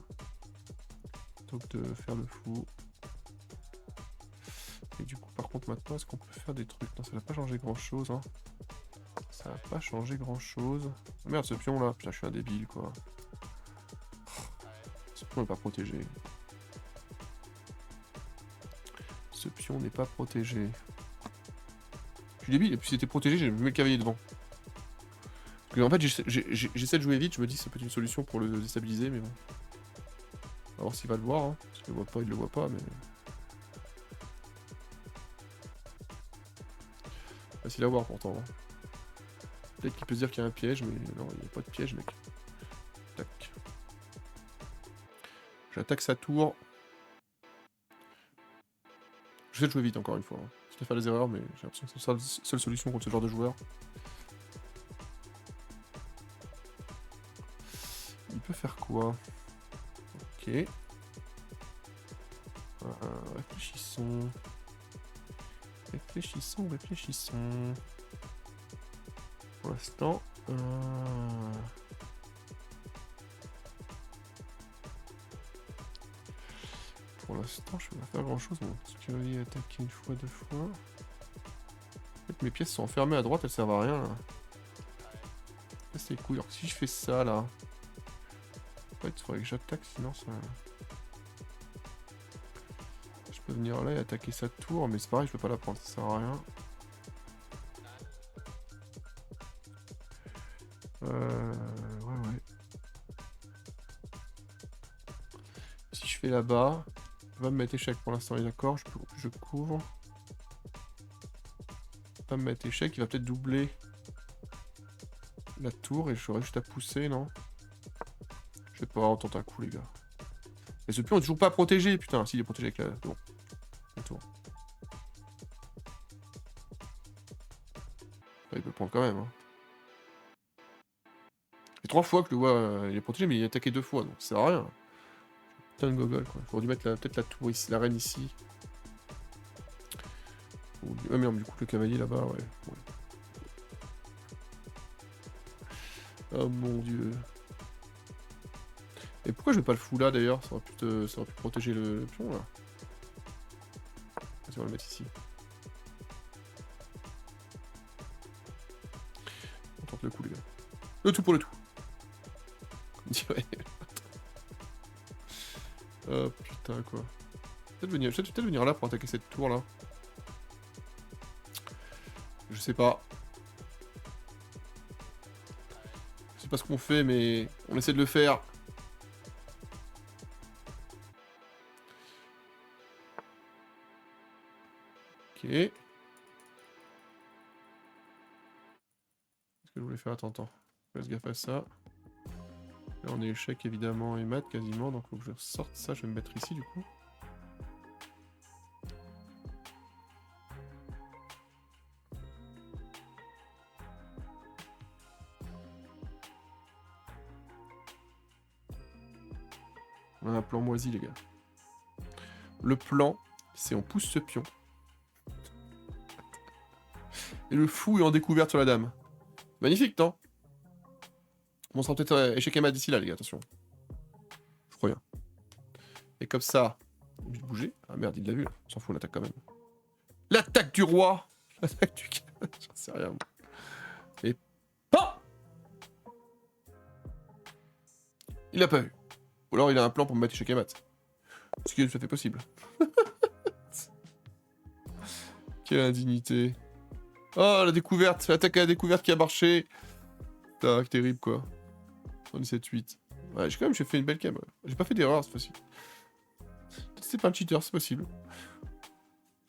Plutôt que de faire le fou. Et du coup par contre maintenant, est-ce qu'on peut faire des trucs? Non, ça n'a pas changé grand chose. Hein. Ça n'a pas changé grand chose. Oh, merde ce pion là, putain je suis un débile quoi. Ce pion n'est pas protégé. Ce pion n'est pas protégé. Je suis débile, et puis si c'était protégé, j'ai mis le cavalier devant. Parce que, en fait, j'essaie de jouer vite, je me dis que ça peut être une solution pour le déstabiliser, mais bon. On va voir s'il va le voir, hein. S'il le voit pas, il le voit pas, mais... Facile à voir pourtant. Hein. Peut-être qu'il peut se dire qu'il y a un piège, mais non, il n'y a pas de piège, mec. Tac. J'attaque sa tour. J'essaie de jouer vite encore une fois. Hein. Je vais faire des erreurs, mais j'ai l'impression que c'est la seule solution contre ce genre de joueur. Il peut faire quoi? Ok. Réfléchissons. Réfléchissons. Pour l'instant... Pour l'instant, je vais pas faire grand chose. Mon cavalier attaqué une fois, 2 fois. En fait, mes pièces sont enfermées à droite, elles servent à rien là. Ça, c'est cool. Alors, si je fais ça là. En fait, il faudrait que j'attaque, sinon ça. Je peux venir là et attaquer sa tour, mais c'est pareil, je peux pas la prendre, ça sert à rien. Ouais. Si je fais là-bas, je peux pas me mettre échec pour l'instant, il est d'accord, je couvre. Pas me mettre échec, il va peut-être doubler la tour et j'aurai juste à pousser, non? Je sais pas, on tente un coup les gars. Et ce pion est toujours pas protégé, putain, si il est protégé avec la... Bon, la tour. Là, il peut le prendre quand même, hein. C'est 3 fois que je le vois, il est protégé, mais il est attaqué 2 fois, donc ça sert à rien. Putain de gogol, quoi. J'aurais dû mettre peut-être la tour ici, la reine ici. Ah merde, du coup, le cavalier là-bas, ouais. Oh mon dieu. Et pourquoi je mets pas le fou là d'ailleurs? Ça aurait pu protéger le pion là. quand il va le mettre ici. On tente le coup, les gars. Le tout pour le tout. Comme dirait. Oh putain, quoi. Peut-être venir là pour attaquer cette tour là. Je sais pas. Je sais pas ce qu'on fait, mais on essaie de le faire. Ok. Qu'est-ce que je voulais faire? Attends. Fais gaffe à ça. Là on est échec évidemment et mat quasiment, donc faut que je sorte ça, je vais me mettre ici du coup. On a un plan moisi les gars. Le plan, c'est on pousse ce pion. Et le fou est en découverte sur la dame. Magnifique, non? On sera peut-être échec et mat d'ici là les gars, attention. Je crois bien. Et comme ça, je vais bouger. Ah merde, il l'a vu là. On s'en fout, on attaque quand même. L'attaque du roi. L'attaque du... J'en sais rien. Et... pas. Il l'a pas vu. Ou alors il a un plan pour me mettre échec et mat. Ce qui est tout à fait possible. Quelle indignité. Oh, la découverte. L'attaque à la découverte qui a marché. Tac, terrible quoi. 77-8. Ouais, j'ai quand même fait une belle cam. J'ai pas fait d'erreur cette fois-ci. C'est pas un cheater, c'est possible.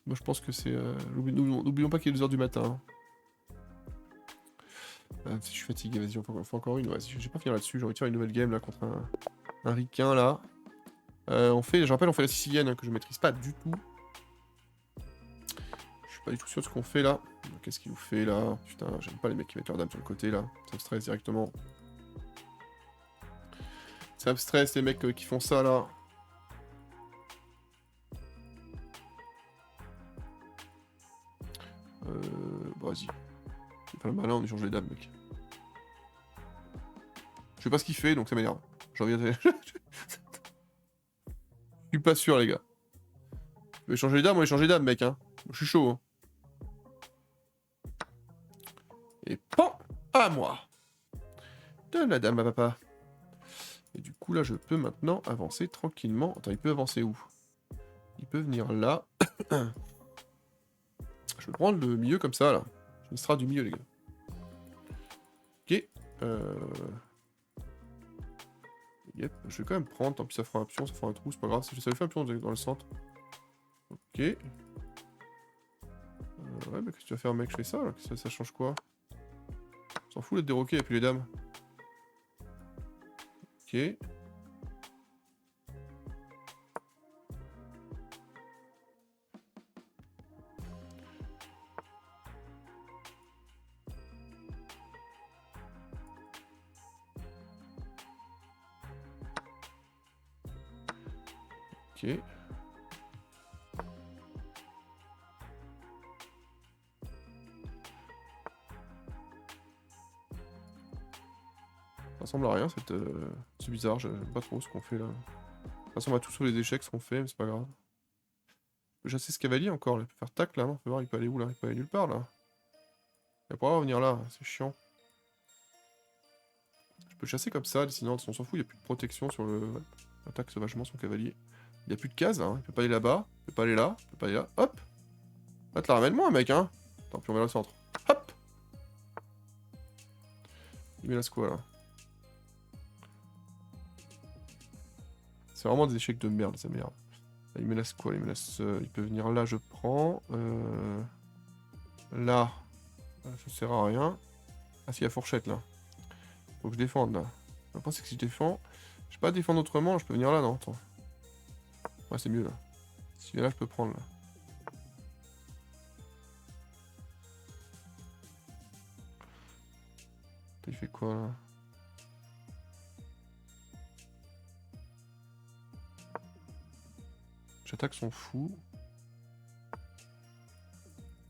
Moi je pense que c'est... N'oublions pas qu'il est 2h du matin. Je suis fatigué, vas-y, on fait encore une. Ouais, j'ai pas fini là-dessus, j'ai envie de faire une nouvelle game là contre un ricain là. Je rappelle, on fait la sicilienne hein, que je maîtrise pas du tout. Je suis pas du tout sûr de ce qu'on fait là. Qu'est-ce qu'il nous fait là? Putain, j'aime pas les mecs qui mettent leur dame sur le côté là. Ça me stresse directement. Ça me stresse les mecs qui font ça là. Bon, vas-y. C'est pas le malin, on échange les dames, mec. Je sais pas ce qu'il fait, donc ça m'énerve. J'en viens de... Je suis pas sûr, les gars. Tu veux échanger les dames, on va échanger les dames, mec, hein. Je suis chaud, hein. Et pan à moi. Donne la dame à papa. Et du coup, là, je peux maintenant avancer tranquillement. Attends, il peut avancer où? Il peut venir là. Je vais prendre le milieu comme ça, là. J'ai une strat du milieu, les gars. Ok. Yep, je vais quand même prendre. Tant pis, ça fera un pion, ça fera un trou, c'est pas grave. Ça lui fait un pion dans le centre. Ok. Ouais, mais qu'est-ce que tu vas faire, mec? Je fais ça, là. Ça change quoi? On s'en fout d'être déroqué, et puis les dames. Ok. Ok. Ça ressemble à rien, c'est bizarre, j'aime pas trop ce qu'on fait là. Ça ressemble à tout sur les échecs ce qu'on fait, mais c'est pas grave. Je peux chasser ce cavalier encore, il peut faire tac là, non? On peut voir, il peut aller où là? Il peut aller nulle part là. Il va pas revenir là, c'est chiant. Je peux chasser comme ça, sinon on s'en fout, il n'y a plus de protection sur le... Ouais. Attaque sauvagement son cavalier. Il n'y a plus de cases, hein. Il peut pas aller là-bas, il peut pas aller là, il peut pas aller là. Hop! Va te la ramène-moi, mec, hein! Attends, puis on va au centre. Hop! Il met la quoi là? C'est vraiment des échecs de merde, ça m'énerve. Il me laisse quoi? Il me laisse... il peut venir là, je prends. Là. Ça sert à rien. Ah si, il y a fourchette là. Faut que je défende là. Le problème c'est que si je défends... Je peux pas défendre autrement, je peux venir là, non? Attends. Ouais, c'est mieux là. Si là, je peux prendre là. Il fait quoi là? J'attaque son fou.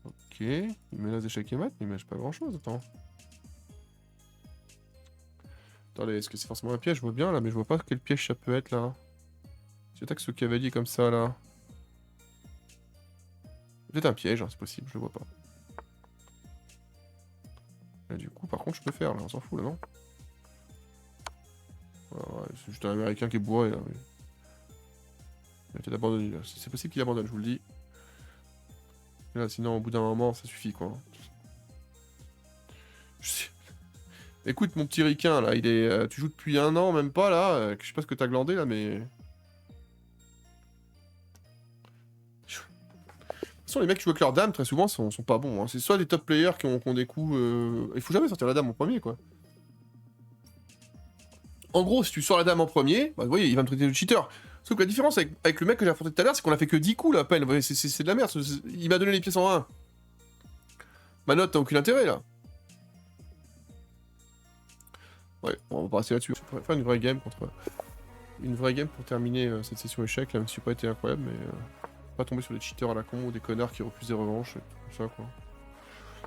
Ok. Il menace d'échec et mat, mais il menace pas grand chose, attends. Attendez, est-ce que c'est forcément un piège? Je vois bien là, mais je vois pas quel piège ça peut être là. Si j'attaque ce cavalier comme ça là. Peut-être un piège, hein, c'est possible, je le vois pas. Et du coup, par contre, je peux faire, là, on s'en fout, là, non? Ouais, c'est juste un américain qui est bourré, là. Mais... il va peut-être abandonner, là. C'est possible qu'il abandonne, je vous le dis. Et là, sinon, au bout d'un moment, ça suffit, quoi. Écoute, mon petit ricain, là, il est... tu joues depuis 1 an, même pas, là. Je sais pas ce que t'as glandé, là, mais... De toute façon, les mecs qui jouent avec leur dame, très souvent, sont pas bons. Hein. C'est soit des top players qui ont des coups... Il faut jamais sortir la dame en premier, quoi. En gros, si tu sors la dame en premier, bah, vous voyez, il va me traiter de cheater. Sauf que la différence avec le mec que j'ai affronté tout à l'heure, c'est qu'on a fait que 10 coups, là, à peine. C'est de la merde. Il m'a donné les pièces en 1. Ma note, t'as aucun intérêt, là. Ouais, on va pas rester là-dessus. Je pourrais faire une vraie game contre... Une vraie game pour terminer cette session échec, là, même si ça n'a pas été incroyable, mais... Pas tomber sur des cheaters à la con ou des connards qui refusent des revanches, et tout ça, quoi.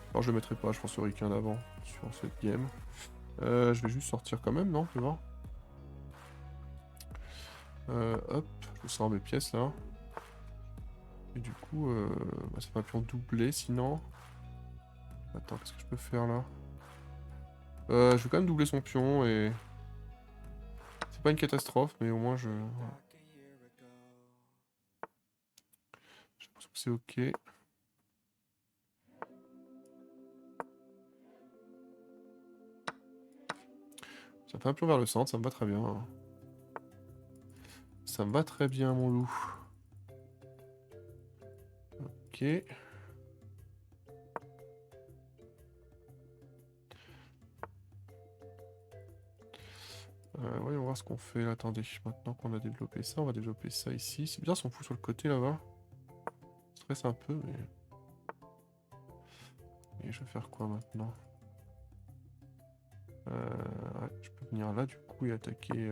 Alors je le mettrai pas, je pense au Ricain d'avant, sur cette game. Je vais juste sortir quand même, non? Tu vois. Hop, je sors mes pièces, là. Et du coup, bah, ça fait un pion doublé, sinon... Attends, qu'est-ce que je peux faire, là? Je vais quand même doubler son pion, et... C'est pas une catastrophe, mais au moins je... Voilà. J'ai l'impression que c'est ok. Ça fait un pion vers le centre, ça me va très bien. Ça me va très bien, mon loup. Ok. Voyons voir ce qu'on fait. Là, attendez, maintenant qu'on a développé ça, on va développer ça ici. C'est bien, on s'en fout sur le côté là-bas. Stresse un peu, mais... Et je vais faire quoi maintenant? Ouais, je peux venir là du coup et attaquer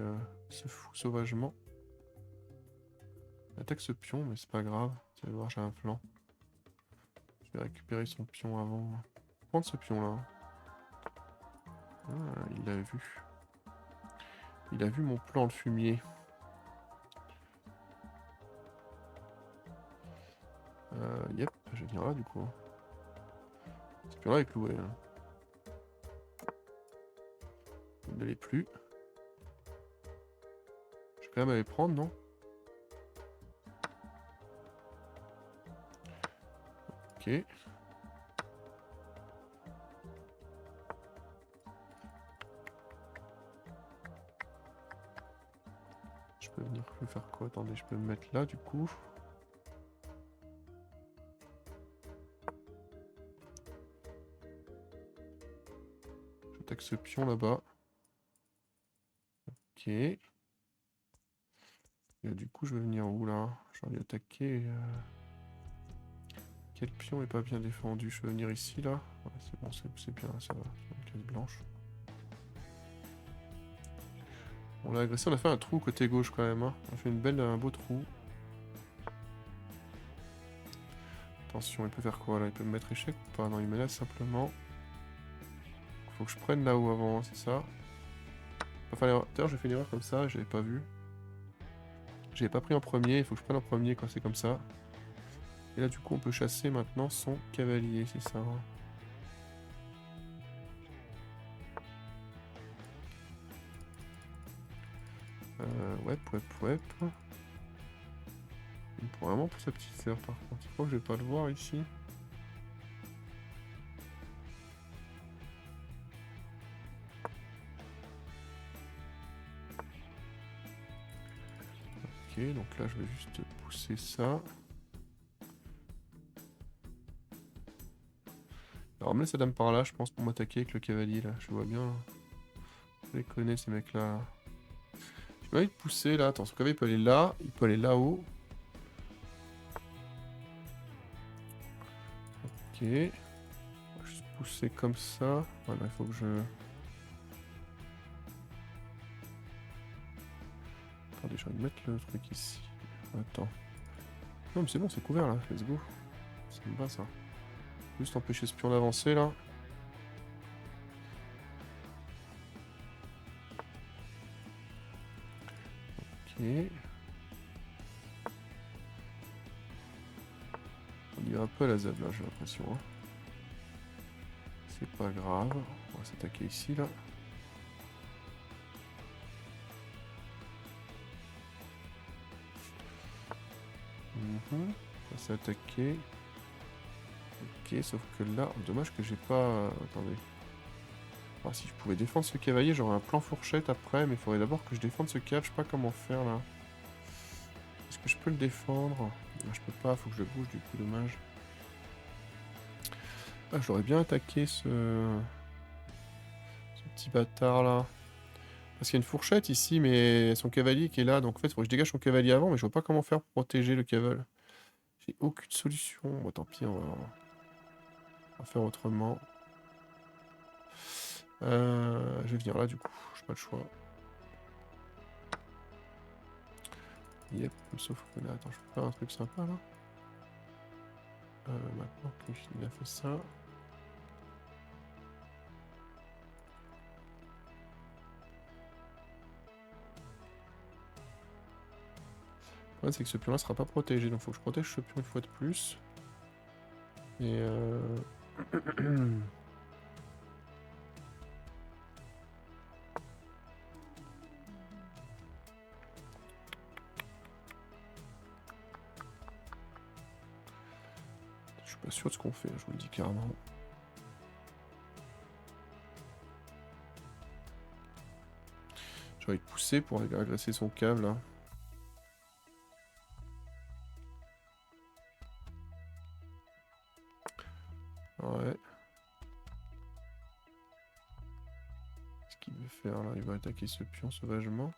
ce fou sauvagement. Attaque ce pion, mais c'est pas grave. Vous allez voir, j'ai un plan. Je vais récupérer son pion avant. Prendre ce pion là. Ah, il l'a vu. Il a vu mon plan, le fumier. Yep, je vais venir là du coup. Ce pion là est cloué. Hein. Il ne l'est plus. Je vais quand même aller prendre, non? Ok. Je peux venir faire quoi? Attendez, je peux me mettre là du coup. J'attaque ce pion là-bas. Ok. Et du coup, je vais venir où là? J'ai envie d'attaquer. Quel pion est pas bien défendu? Je vais venir ici là. Ouais, c'est bon, c'est bien, ça va. Une case blanche. On l'a agressé, on a fait un trou côté gauche quand même. Hein. On a fait un beau trou. Attention, il peut faire quoi là? Il peut me mettre échec ou pas? Non, il me laisse simplement. Faut que je prenne là-haut avant, c'est ça. D'ailleurs, j'ai fait une erreur comme ça, j'avais pas vu. J'avais pas pris en premier, il faut que je prenne en premier quand c'est comme ça. Et là, du coup, on peut chasser maintenant son cavalier, c'est ça. Hein. Ouais. Il me prend vraiment pour sa petite sœur, par contre. Je crois que je vais pas le voir ici. Ok, donc là, je vais juste pousser ça. Alors, ramener sa dame par là, je pense, pour m'attaquer avec le cavalier, là. Je vois bien. Je les connais, ces mecs-là. Je vais aller pousser, là. Attends, son cavalier peut aller là. Il peut aller là-haut. Ok. On va juste pousser comme ça. Voilà, il faut que je... Attendez, j'ai envie de mettre le truc ici. Attends. Non, mais c'est bon, c'est couvert, là. Let's go. Ça me va, ça. Juste empêcher ce pion d'avancer, là. Ok. On y est un peu à la zeb là, j'ai l'impression. Hein. C'est pas grave. On va s'attaquer ici là. On va s'attaquer. Ok, sauf que là, dommage que j'ai pas... Attendez. Ah, si je pouvais défendre ce cavalier, j'aurais un plan fourchette après, mais il faudrait d'abord que je défende ce cave. Je sais pas comment faire là. Est-ce que je peux le défendre? Non, je peux pas, faut que je le bouge du coup, dommage. Ah, je l'aurais bien attaqué ce petit bâtard là. Parce qu'il y a une fourchette ici, mais son cavalier qui est là, donc en fait, il faut que je dégage son cavalier avant, mais je vois pas comment faire pour protéger le cavalier. J'ai aucune solution. Bon, tant pis, on va faire autrement. Je vais venir là du coup, j'ai pas le choix. Yep, sauf que là, attends, je peux faire un truc sympa là. Maintenant qu'il a fait ça. Le problème c'est que ce pion là sera pas protégé, donc faut que je protège ce pion une fois de plus. Et je suis pas sûr de ce qu'on fait, je vous le dis carrément. J'ai envie de pousser pour aller agresser son cave là. Ouais. Qu'est-ce qu'il veut faire là? Il va attaquer ce pion sauvagement.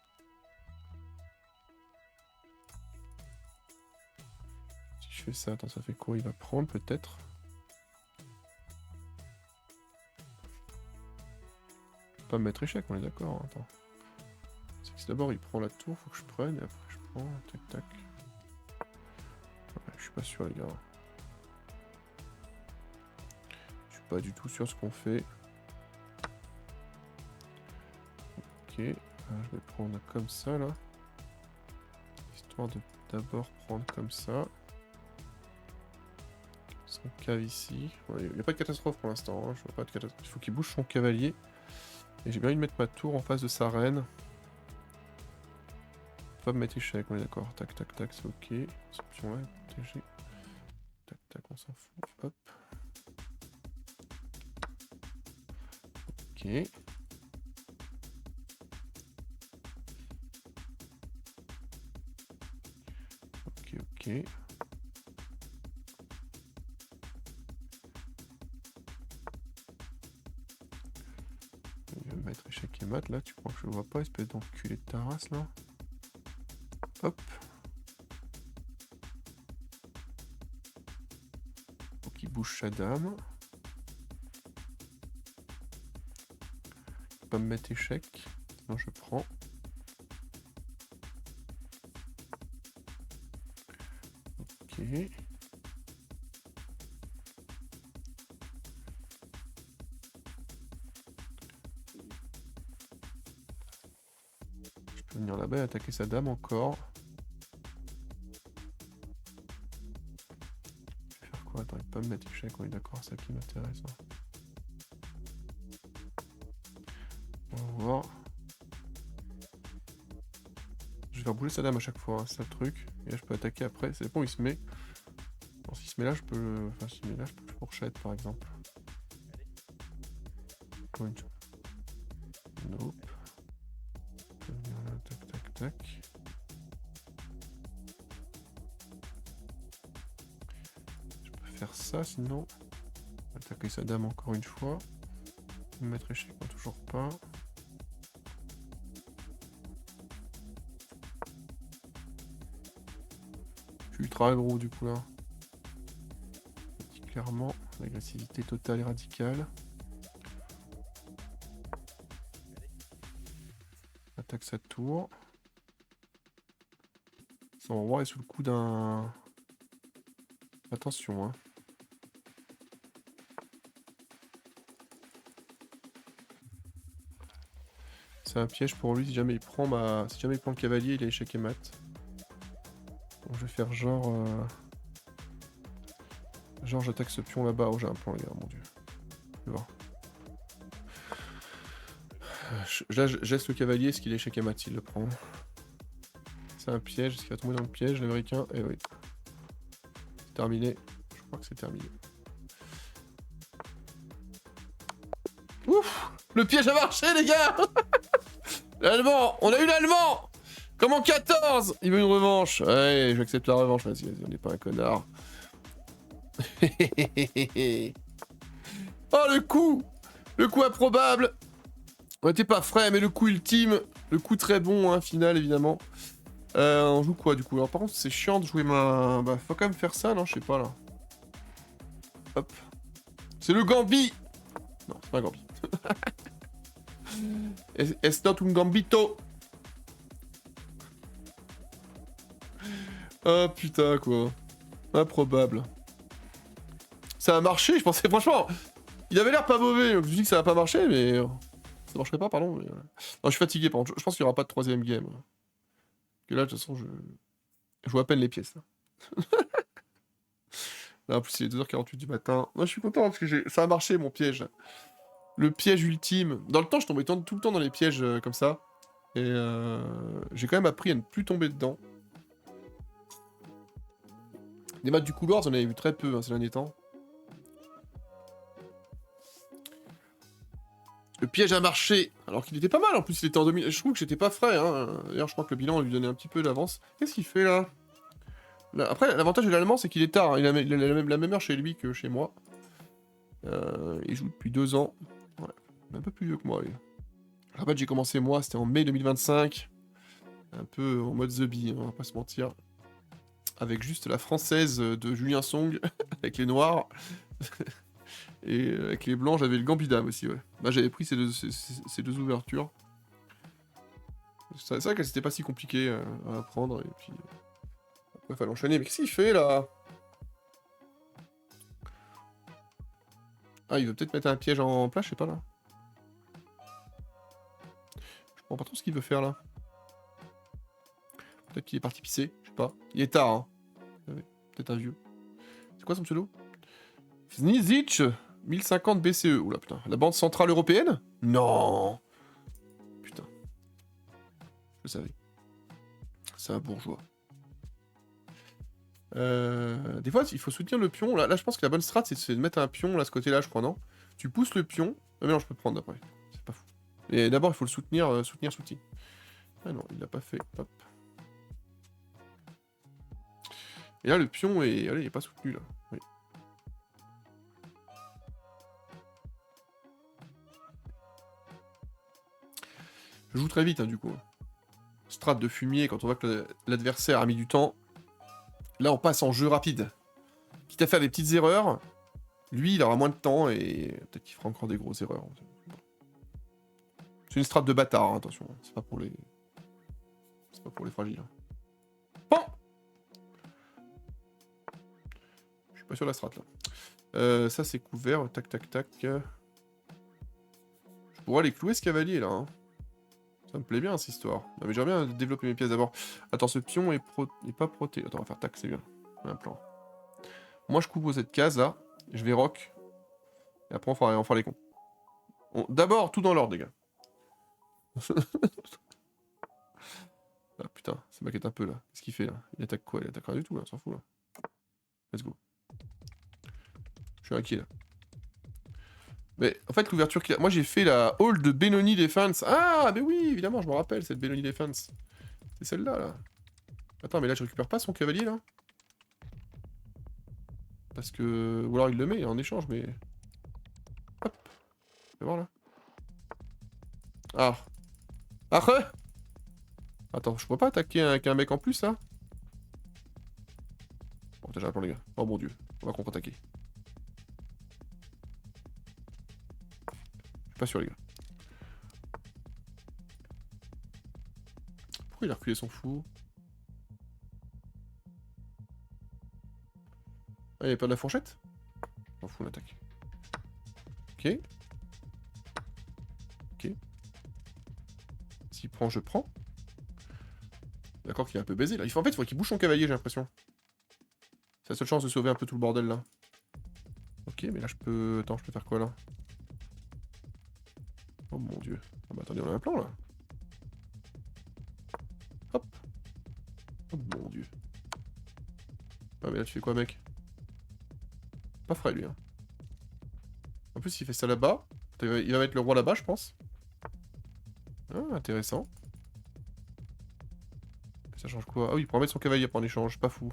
Si je fais ça, attends, ça fait quoi? Il va prendre peut-être. Pas me mettre échec, on est d'accord. Attends. C'est que d'abord il prend la tour, faut que je prenne, et après je prends. Tac tac. Ouais, je suis pas sûr les gars. Je suis pas du tout sûr de ce qu'on fait. Ok, je vais prendre comme ça là. Histoire de d'abord prendre comme ça. Son cave ici. Il n'y a pas de catastrophe pour l'instant. Hein. Je vois pas de catastrophe. Il faut qu'il bouge son cavalier. Et j'ai bien envie de mettre ma tour en face de sa reine. Pas me mettre échec, on est d'accord. Tac tac tac, c'est ok. Ce pion là est protégé. Tac tac, on s'en fout. Hop. Ok. Ok, ok. Il va me mettre échec et mat là, tu crois que je le vois pas, espèce d'enculé de ta race là. Hop. Faut qu'il bouge sa dame. Pas me mettre échec. Sinon je prends. Ok. Je peux venir là-bas et attaquer sa dame encore. Je vais faire quoi? Attends, il peut pas me mettre échec, on est d'accord, c'est ça qui m'intéresse. Hein. On va voir. Je vais faire bouger sa dame à chaque fois, hein, c'est ça le truc. Et là je peux attaquer après, c'est bon il se met. Bon, s'il se met là je peux. Enfin s'il se met là je peux fourchette par exemple. Point. Nope. Je peux venir là, tac tac tac. Je peux faire ça sinon. Attaquer sa dame encore une fois. Me mettre échec, non, toujours pas. Je suis ultra aggro du coup là. Clairement, l'agressivité totale et radicale. Attaque sa tour. Son roi est sous le coup d'un... Attention, hein. C'est un piège pour lui si jamais il prend si jamais il prend le cavalier, il est échec et mat. Donc je vais faire genre... Genre j'attaque ce pion là-bas. Oh j'ai un plan les gars, mon dieu. Je vais voir. Là je laisse le cavalier, est-ce qu'il est chez Kamat, il le prend. C'est un piège, est-ce qu'il va tomber dans le piège l'américain? Eh oui. C'est terminé. Je crois que c'est terminé. Ouf! Le piège a marché les gars. L'allemand! On a eu l'allemand! Comme en 14! Il veut une revanche. Ouais, j'accepte la revanche, vas-y, on n'est pas un connard. Oh le coup! Le coup improbable! On était pas frais, mais le coup ultime. Le coup très bon, hein, final évidemment. On joue quoi du coup? Alors par contre c'est chiant de jouer ma... Bah faut quand même faire ça, non? Je sais pas là. Hop. C'est le Gambit! Non, c'est pas un Gambit. Est not un Gambito? Oh putain quoi. Improbable. Ça a marché, je pensais franchement. Il avait l'air pas mauvais, donc je dis que ça va pas marcher, mais... Ça marcherait pas, pardon. Mais... Non, je suis fatigué par contre, je pense qu'il y aura pas de troisième game. Que là de toute façon je vois à peine les pièces. Là, là en plus il est 2h48 du matin. Moi je suis content parce que ça a marché mon piège. Le piège ultime. Dans le temps je tombais tout le temps dans les pièges comme ça. Et j'ai quand même appris à ne plus tomber dedans. Les maths du couloir, j'en avais vu très peu ces derniers temps. Le piège a marché, alors qu'il était pas mal, en plus il était en 2000... Je trouve que j'étais pas frais, hein. D'ailleurs je crois que le bilan lui donnait un petit peu d'avance. Qu'est-ce qu'il fait là, après, l'avantage de l'allemand c'est qu'il est tard, hein. Il a la même heure chez lui que chez moi. Il joue depuis 2 ans. Ouais, un peu plus vieux que moi lui. Je rappelle, j'ai commencé moi, c'était en mai 2025. Un peu en mode The Bee, hein, on va pas se mentir. Avec juste la française de Julien Song, avec les noirs. Et avec les blancs, j'avais le Gambidam aussi, ouais. Bah, j'avais pris ces deux ouvertures. C'est vrai que c'était pas si compliqué à apprendre, et puis... Après, fallait enchaîner. Mais qu'est-ce qu'il fait, là? Ah, il veut peut-être mettre un piège en place, je sais pas, là. Je comprends pas trop ce qu'il veut faire, là. Peut-être qu'il est parti pisser, je sais pas. Il est tard, hein. Peut-être un vieux. C'est quoi son pseudo? Znizic 1050 BCE. Oula, putain. La Banque Centrale Européenne? Non. Putain. Je le savais. C'est un bourgeois. Des fois, il faut soutenir le pion. Là je pense que la bonne strat, c'est de mettre un pion, là, ce côté-là, je crois, non? Tu pousses le pion. Ah, mais non, je peux le prendre après. C'est pas fou. Et d'abord, il faut le soutenir, soutenir. Ah non, il l'a pas fait. Hop. Et là, le pion est... Allez, il est pas soutenu, là. Oui. Je joue très vite, hein, du coup. Strat de fumier, quand on voit que l'adversaire a mis du temps. Là, on passe en jeu rapide. Quitte à faire des petites erreurs, lui, il aura moins de temps et peut-être qu'il fera encore des grosses erreurs. C'est une strat de bâtard, hein, attention. C'est pas pour les... C'est pas pour les fragiles. Bon. Je suis pas sûr de la strat, là. Ça, c'est couvert. Tac, tac, tac. Je pourrais aller clouer ce cavalier, là. Hein. Ça me plaît bien, cette histoire. Non, mais j'aimerais bien développer mes pièces d'abord. Attends, ce pion est pas protégé. Attends, on va faire tac, c'est bien. On a un plan. Moi, je couvre cette case, là. Je vais rock. Et après, on fera les cons. D'abord, tout dans l'ordre, les gars. Ah, putain, ça m'inquiète un peu, là. Qu'est-ce qu'il fait, là? Il attaque quoi? Il attaque rien du tout, là. On s'en fout, là. Let's go. Je suis inquiet, là. Mais, en fait, l'ouverture qu'il a... Moi, j'ai fait la hall de Benoni Defense. Ah, mais oui, évidemment, je me rappelle, cette Benoni Defense. C'est celle-là, là. Attends, mais là, je récupère pas son cavalier, là? Parce que... Ou alors, il le met en échange, mais... Hop. Fais voir, là. Ah. Après. Attends, je pourrais pas attaquer avec un mec en plus, là? Bon, déjà, pour les gars. Oh, mon dieu. On va contre-attaquer. Je suis pas sûr, les gars. Pourquoi il a reculé son fou? Ah, il y avait pas de la fourchette? On fout, on attaque. Ok. Ok. S'il prend, je prends. D'accord qu'il est un peu baisé, là. En fait, il faut qu'il bouge son cavalier, j'ai l'impression. C'est la seule chance de sauver un peu tout le bordel, là. Ok, mais là je peux... Attends, je peux faire quoi là? Oh mon dieu. Ah bah attendez, on a un plan là. Hop. Oh mon dieu. Ah mais là tu fais quoi mec? Pas frais lui hein. En plus il fait ça là-bas. Il va mettre le roi là-bas je pense. Ah intéressant. Ça change quoi? Ah oui, il pourra mettre son cavalier en échange, pas fou.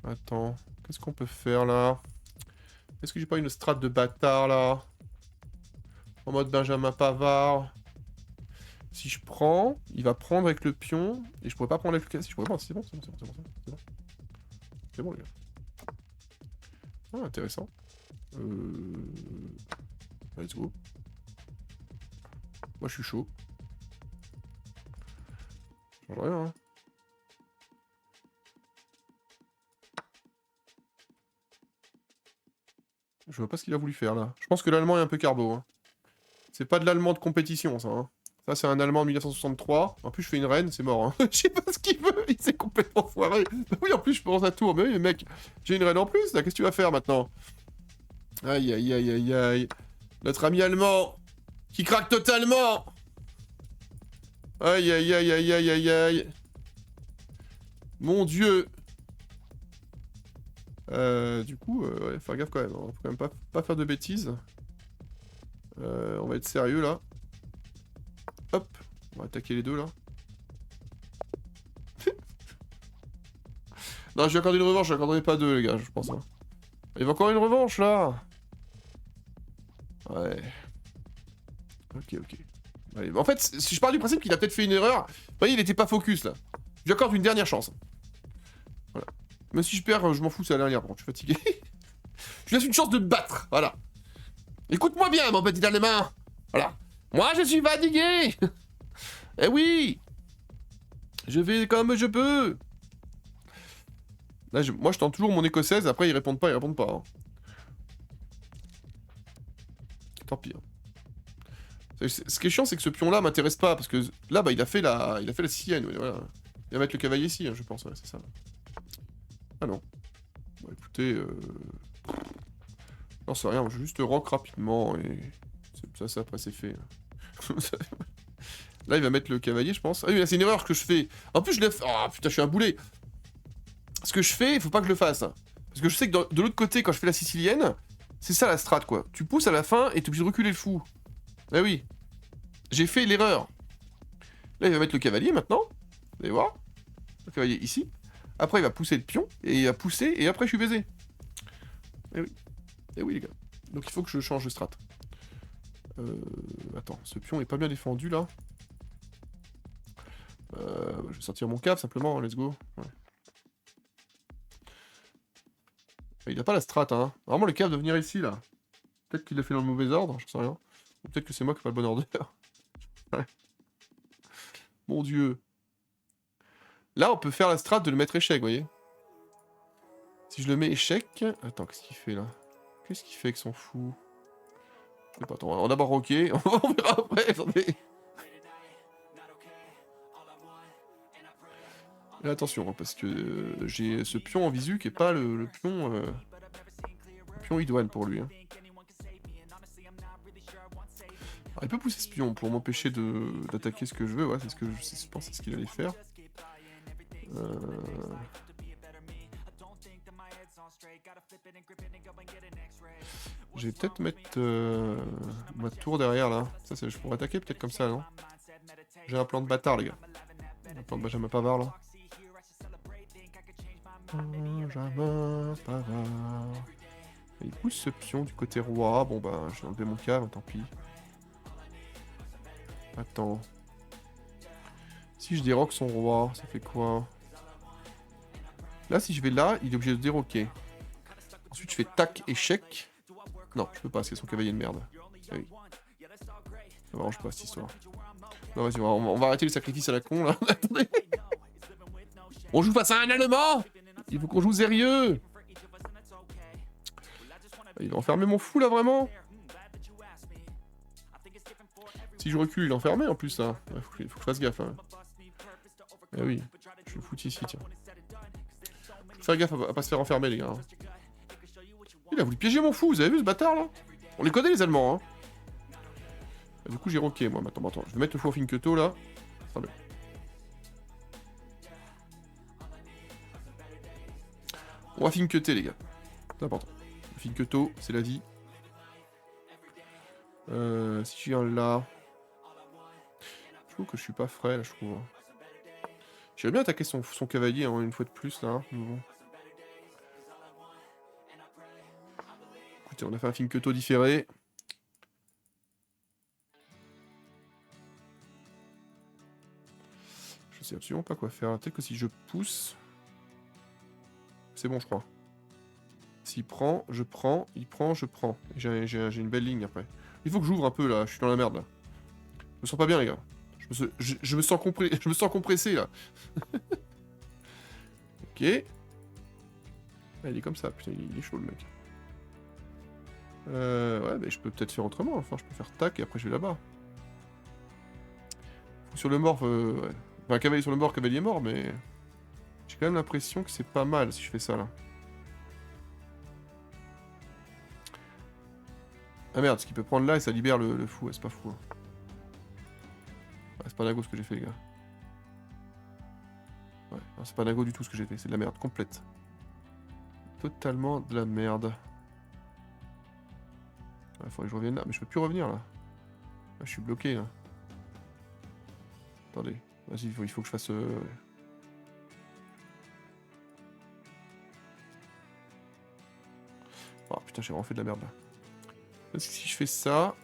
Attends, qu'est-ce qu'on peut faire là? Est-ce que j'ai pas une strat de bâtard là? En mode Benjamin Pavard. Si je prends, il va prendre avec le pion. Et je pourrais pas prendre avec le cavalier. Si je pourrais pas, c'est bon, c'est bon, c'est bon, c'est bon, c'est bon. C'est bon les gars. Ah, intéressant. Let's go. Moi je suis chaud. Ça change rien hein. Je vois pas ce qu'il a voulu faire là. Je pense que l'allemand est un peu carbo. Hein. C'est pas de l'allemand de compétition ça. Hein. Ça c'est un allemand de 1963. En plus je fais une reine, c'est mort. Hein. Je sais pas ce qu'il veut, il s'est complètement foiré. Oui en plus je pense à tour. Mais oui mec, j'ai une reine en plus là, qu'est-ce que tu vas faire maintenant? Aïe aïe aïe aïe aïe. Notre ami allemand qui craque totalement. Aïe aïe aïe aïe aïe aïe aïe. Mon dieu. Du coup, ouais, faire gaffe quand même. Hein. Faut quand même pas faire de bêtises. On va être sérieux là. Hop. On va attaquer les deux là. Non, je vais accorder une revanche, je n'accorderai pas deux les gars, je pense. Hein. Il va encore une revanche là. Ouais. Ok, ok. Allez, en fait, si je pars du principe qu'il a peut-être fait une erreur, vous voyez, il était pas focus là. Je lui accorde une dernière chance. Voilà. Même si je perds, je m'en fous, c'est la dernière, par contre, je suis fatigué. Je lui laisse une chance de me battre, voilà. Écoute-moi bien, mon petit allemand. Voilà. Moi, je suis fatigué. Eh oui. Je vais comme je peux. Là, moi, je tente toujours mon écossaise, après, ils répondent pas. Hein. Tant pis. Hein. Ce qui est chiant, c'est que ce pion-là m'intéresse pas, parce que là, bah, il a fait la sicilienne, ouais, voilà. Il va mettre le cavalier ici, hein, je pense, ouais, c'est ça. Ah non. Bon, écoutez, non, c'est rien, je vais juste rock rapidement, et ça, après, c'est fait. Là, il va mettre le cavalier, je pense. Ah oui, là, c'est une erreur que je fais. En plus, je l'ai fait... Oh, putain, je suis un boulet. Ce que je fais, il faut pas que je le fasse. Hein. Parce que je sais que de l'autre côté, quand je fais la sicilienne, c'est ça la strat, quoi. Tu pousses à la fin et t'es obligé de reculer le fou. Ah oui. J'ai fait l'erreur. Là, il va mettre le cavalier, maintenant. Vous allez voir. Le cavalier ici. Après, il va pousser le pion. Et il va pousser, et après, je suis baisé. Eh oui. Eh oui, les gars. Donc, il faut que je change de strat. Attends, ce pion est pas bien défendu, là. Je vais sortir mon cave, simplement. Let's go. Ouais. Il a pas la strat, hein. Vraiment, le cave de venir ici, là. Peut-être qu'il l'a fait dans le mauvais ordre, j'en sais rien. Ou peut-être que c'est moi qui ai pas le bon ordre. Ouais. Mon dieu. Là, on peut faire la strat de le mettre échec, vous voyez. Si je le mets échec... Attends, qu'est-ce qu'il fait, là? Qu'est-ce qu'il fait avec son fou? Je sais pas, attends, on va d'abord rocker. On verra après, attendez. Et attention, hein, parce que j'ai ce pion en visu qui est pas le pion... le pion idoine pour lui. Hein. Alors, il peut pousser ce pion pour m'empêcher d'attaquer ce que je veux, ouais, c'est ce que je pense, c'est ce qu'il allait faire. Je vais peut-être mettre ma tour derrière là. Ça, je pourrais attaquer peut-être comme ça, non? J'ai un plan de bâtard, les gars. Un plan de Benjamin Pavard là. Benjamin Pavard. Il pousse ce pion du côté roi. Bon bah, j'ai enlevé mon cave, tant pis. Attends. Si je déroque son roi, ça fait quoi? Là, si je vais là, il est obligé de déroquer. Ensuite, je fais tac, échec. Non, je peux pas, c'est son cavalier de merde. Ah oui. Ça m'arrange pas, cette histoire. Non, vas-y, on va arrêter le sacrifice à la con, là. Attendez. On joue face à un Allemand. Il faut qu'on joue sérieux. Il va enfermer mon fou, là, vraiment. Si je recule, il est enfermé, en plus, là. Il faut que je fasse gaffe, hein. Eh oui, je vais le foutre ici, tiens. Faut faire gaffe à pas se faire enfermer, les gars. Hein. Il a voulu piéger mon fou, vous avez vu ce bâtard là? On les connaît les Allemands, hein. Ah, du coup j'ai roqué moi, attends, je vais mettre le fou en Finketo là. Ça va. On va Finketer les gars. C'est important. Finketo, c'est la vie. Si je viens là... Je trouve que je suis pas frais là, je trouve. J'aimerais bien attaquer son cavalier hein, une fois de plus là. Bon. Écoutez, on a fait un Finketo différé. Je sais absolument pas quoi faire. Peut-être que si je pousse... C'est bon je crois. S'il prend, je prends, il prend, je prends. J'ai une belle ligne après. Il faut que j'ouvre un peu là, je suis dans la merde là. Je me sens pas bien les gars. Je me sens compressé là. Ok. Ah, il est comme ça, putain, il est chaud le mec. Ouais, mais je peux peut-être faire autrement. Enfin, je peux faire tac et après je vais là-bas. Sur le mort, ouais. Enfin, cavalier sur le mort, cavalier mort, mais... J'ai quand même l'impression que c'est pas mal si je fais ça là. Ah merde, ce qu'il peut prendre là et ça libère le fou, ouais, c'est pas fou. Hein. Ouais, c'est pas dingo ce que j'ai fait les gars. Ouais, c'est pas dingo du tout ce que j'ai fait, c'est de la merde complète. Totalement de la merde. Il faudrait que je revienne là, mais je peux plus revenir là. Ah, je suis bloqué là. Attendez, vas-y, il faut que je fasse... Oh putain, j'ai vraiment fait de la merde là. Parce que si je fais ça...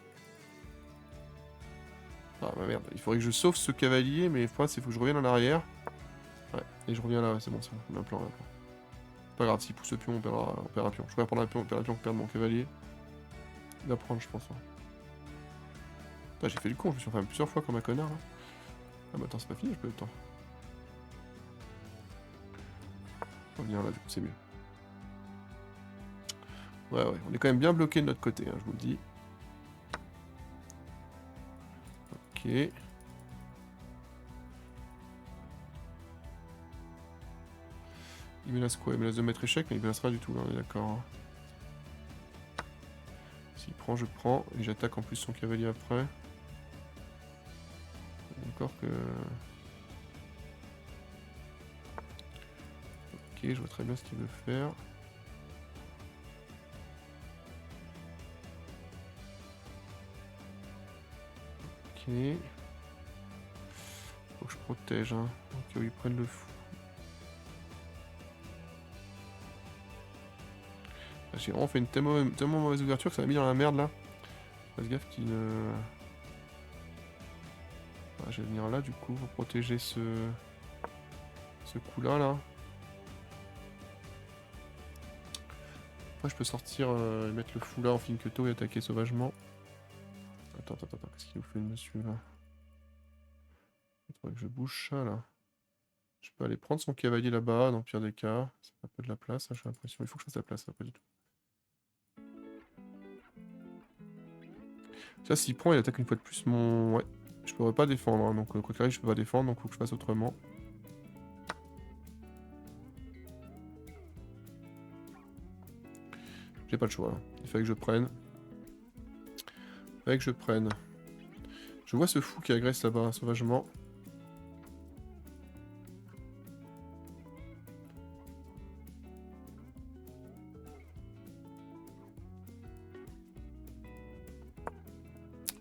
Ah bah merde, il faudrait que je sauve ce cavalier, mais il faut que je revienne en arrière. Ouais, et je reviens là, ouais, c'est bon, on a un plan, on a un plan. Pas grave, s'il pousse le pion, on perd un pion. Je préfère prendre un pion, on perd un pion, perdre mon cavalier. Il va prendre, je pense. Hein. Putain, j'ai fait le con, je me suis enfermé plusieurs fois comme un connard. Là. Ah bah attends, c'est pas fini, je peux le temps. On va venir là, du coup, c'est mieux. Ouais, on est quand même bien bloqué de notre côté, hein, je vous le dis. Ok. Il menace quoi? Il menace de mettre échec, mais il menacera du tout, là, on est d'accord. S'il prend, je prends, et j'attaque en plus son cavalier après. Encore que... Ok, je vois très bien ce qu'il veut faire. Ok. Faut que je protège, hein. Ok, ils prennent le fou. J'ai vraiment fait une tellement mauvaise ouverture que ça m'a mis dans la merde là. Fais gaffe qu'il ne... Ah, je vais venir là du coup pour protéger ce coup là. Après je peux sortir et mettre le fou là en Finketo et attaquer sauvagement. Attends, qu'est-ce qu'il nous fait le monsieur là? Il faudrait que je bouge ça là. Je peux aller prendre son cavalier là-bas dans le pire des cas. Ça fait un peu de la place, hein, j'ai l'impression. Il faut que je fasse la place, là, pas du tout. Ça, s'il prend, il attaque une fois de plus mon... Ouais, je pourrais pas défendre, hein, donc quoi qu'il arrive, je peux pas défendre, donc faut que je fasse autrement. J'ai pas le choix, là. Il fallait que je prenne. Je vois ce fou qui agresse là-bas, sauvagement.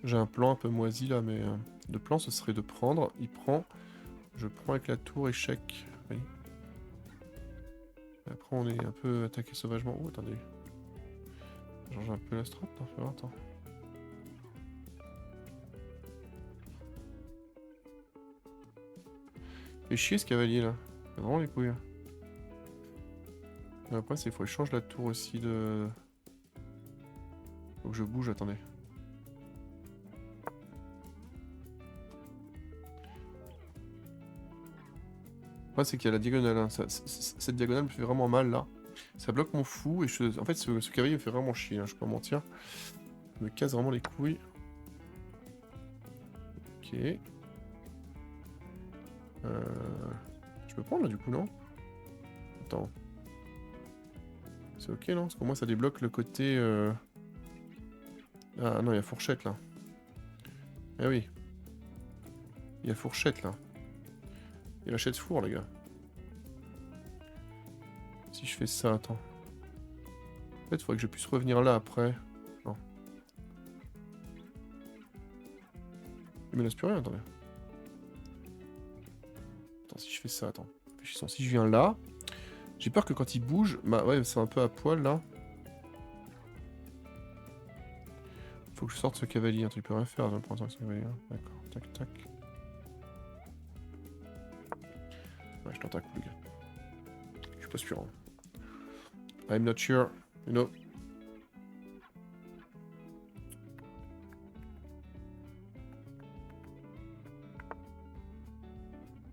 J'ai un plan un peu moisi là, mais le plan ce serait de prendre. Il prend. Je prends avec la tour échec. Oui. Après on est un peu attaqué sauvagement. Oh attendez. Change un peu la strat. Non, fais voir, attends. Fait chier ce cavalier là. C'est vraiment les couilles. Et après c'est faut que je change la tour aussi de... Faut que je bouge, attendez. C'est qu'il y a la diagonale, hein. Cette diagonale me fait vraiment mal là. Ça bloque mon fou et en fait ce cavalier me fait vraiment chier, hein, je peux pas mentir. Il me casse vraiment les couilles. Ok. Je peux prendre là du coup non? Attends. C'est ok, non? Parce que moi, ça débloque le côté... Ah non, il y a fourchette, là. Eh oui. Il y a fourchette, là. Il y a vachette four, les gars. Si je fais ça, attends. En fait, il faudrait que je puisse revenir là, après. Non. Il me laisse plus rien, attendez. Attends, si je fais ça, attends. Réfléchissons. Si je viens là... J'ai peur que quand il bouge... Bah ouais, c'est un peu à poil, là. Faut que je sorte ce cavalier, il peut rien faire pour l'instant, ce cavalier. D'accord, tac, tac. Ouais, je tente un coup, les gars. Je suis pas sûr. Hein. I'm not sure, you know.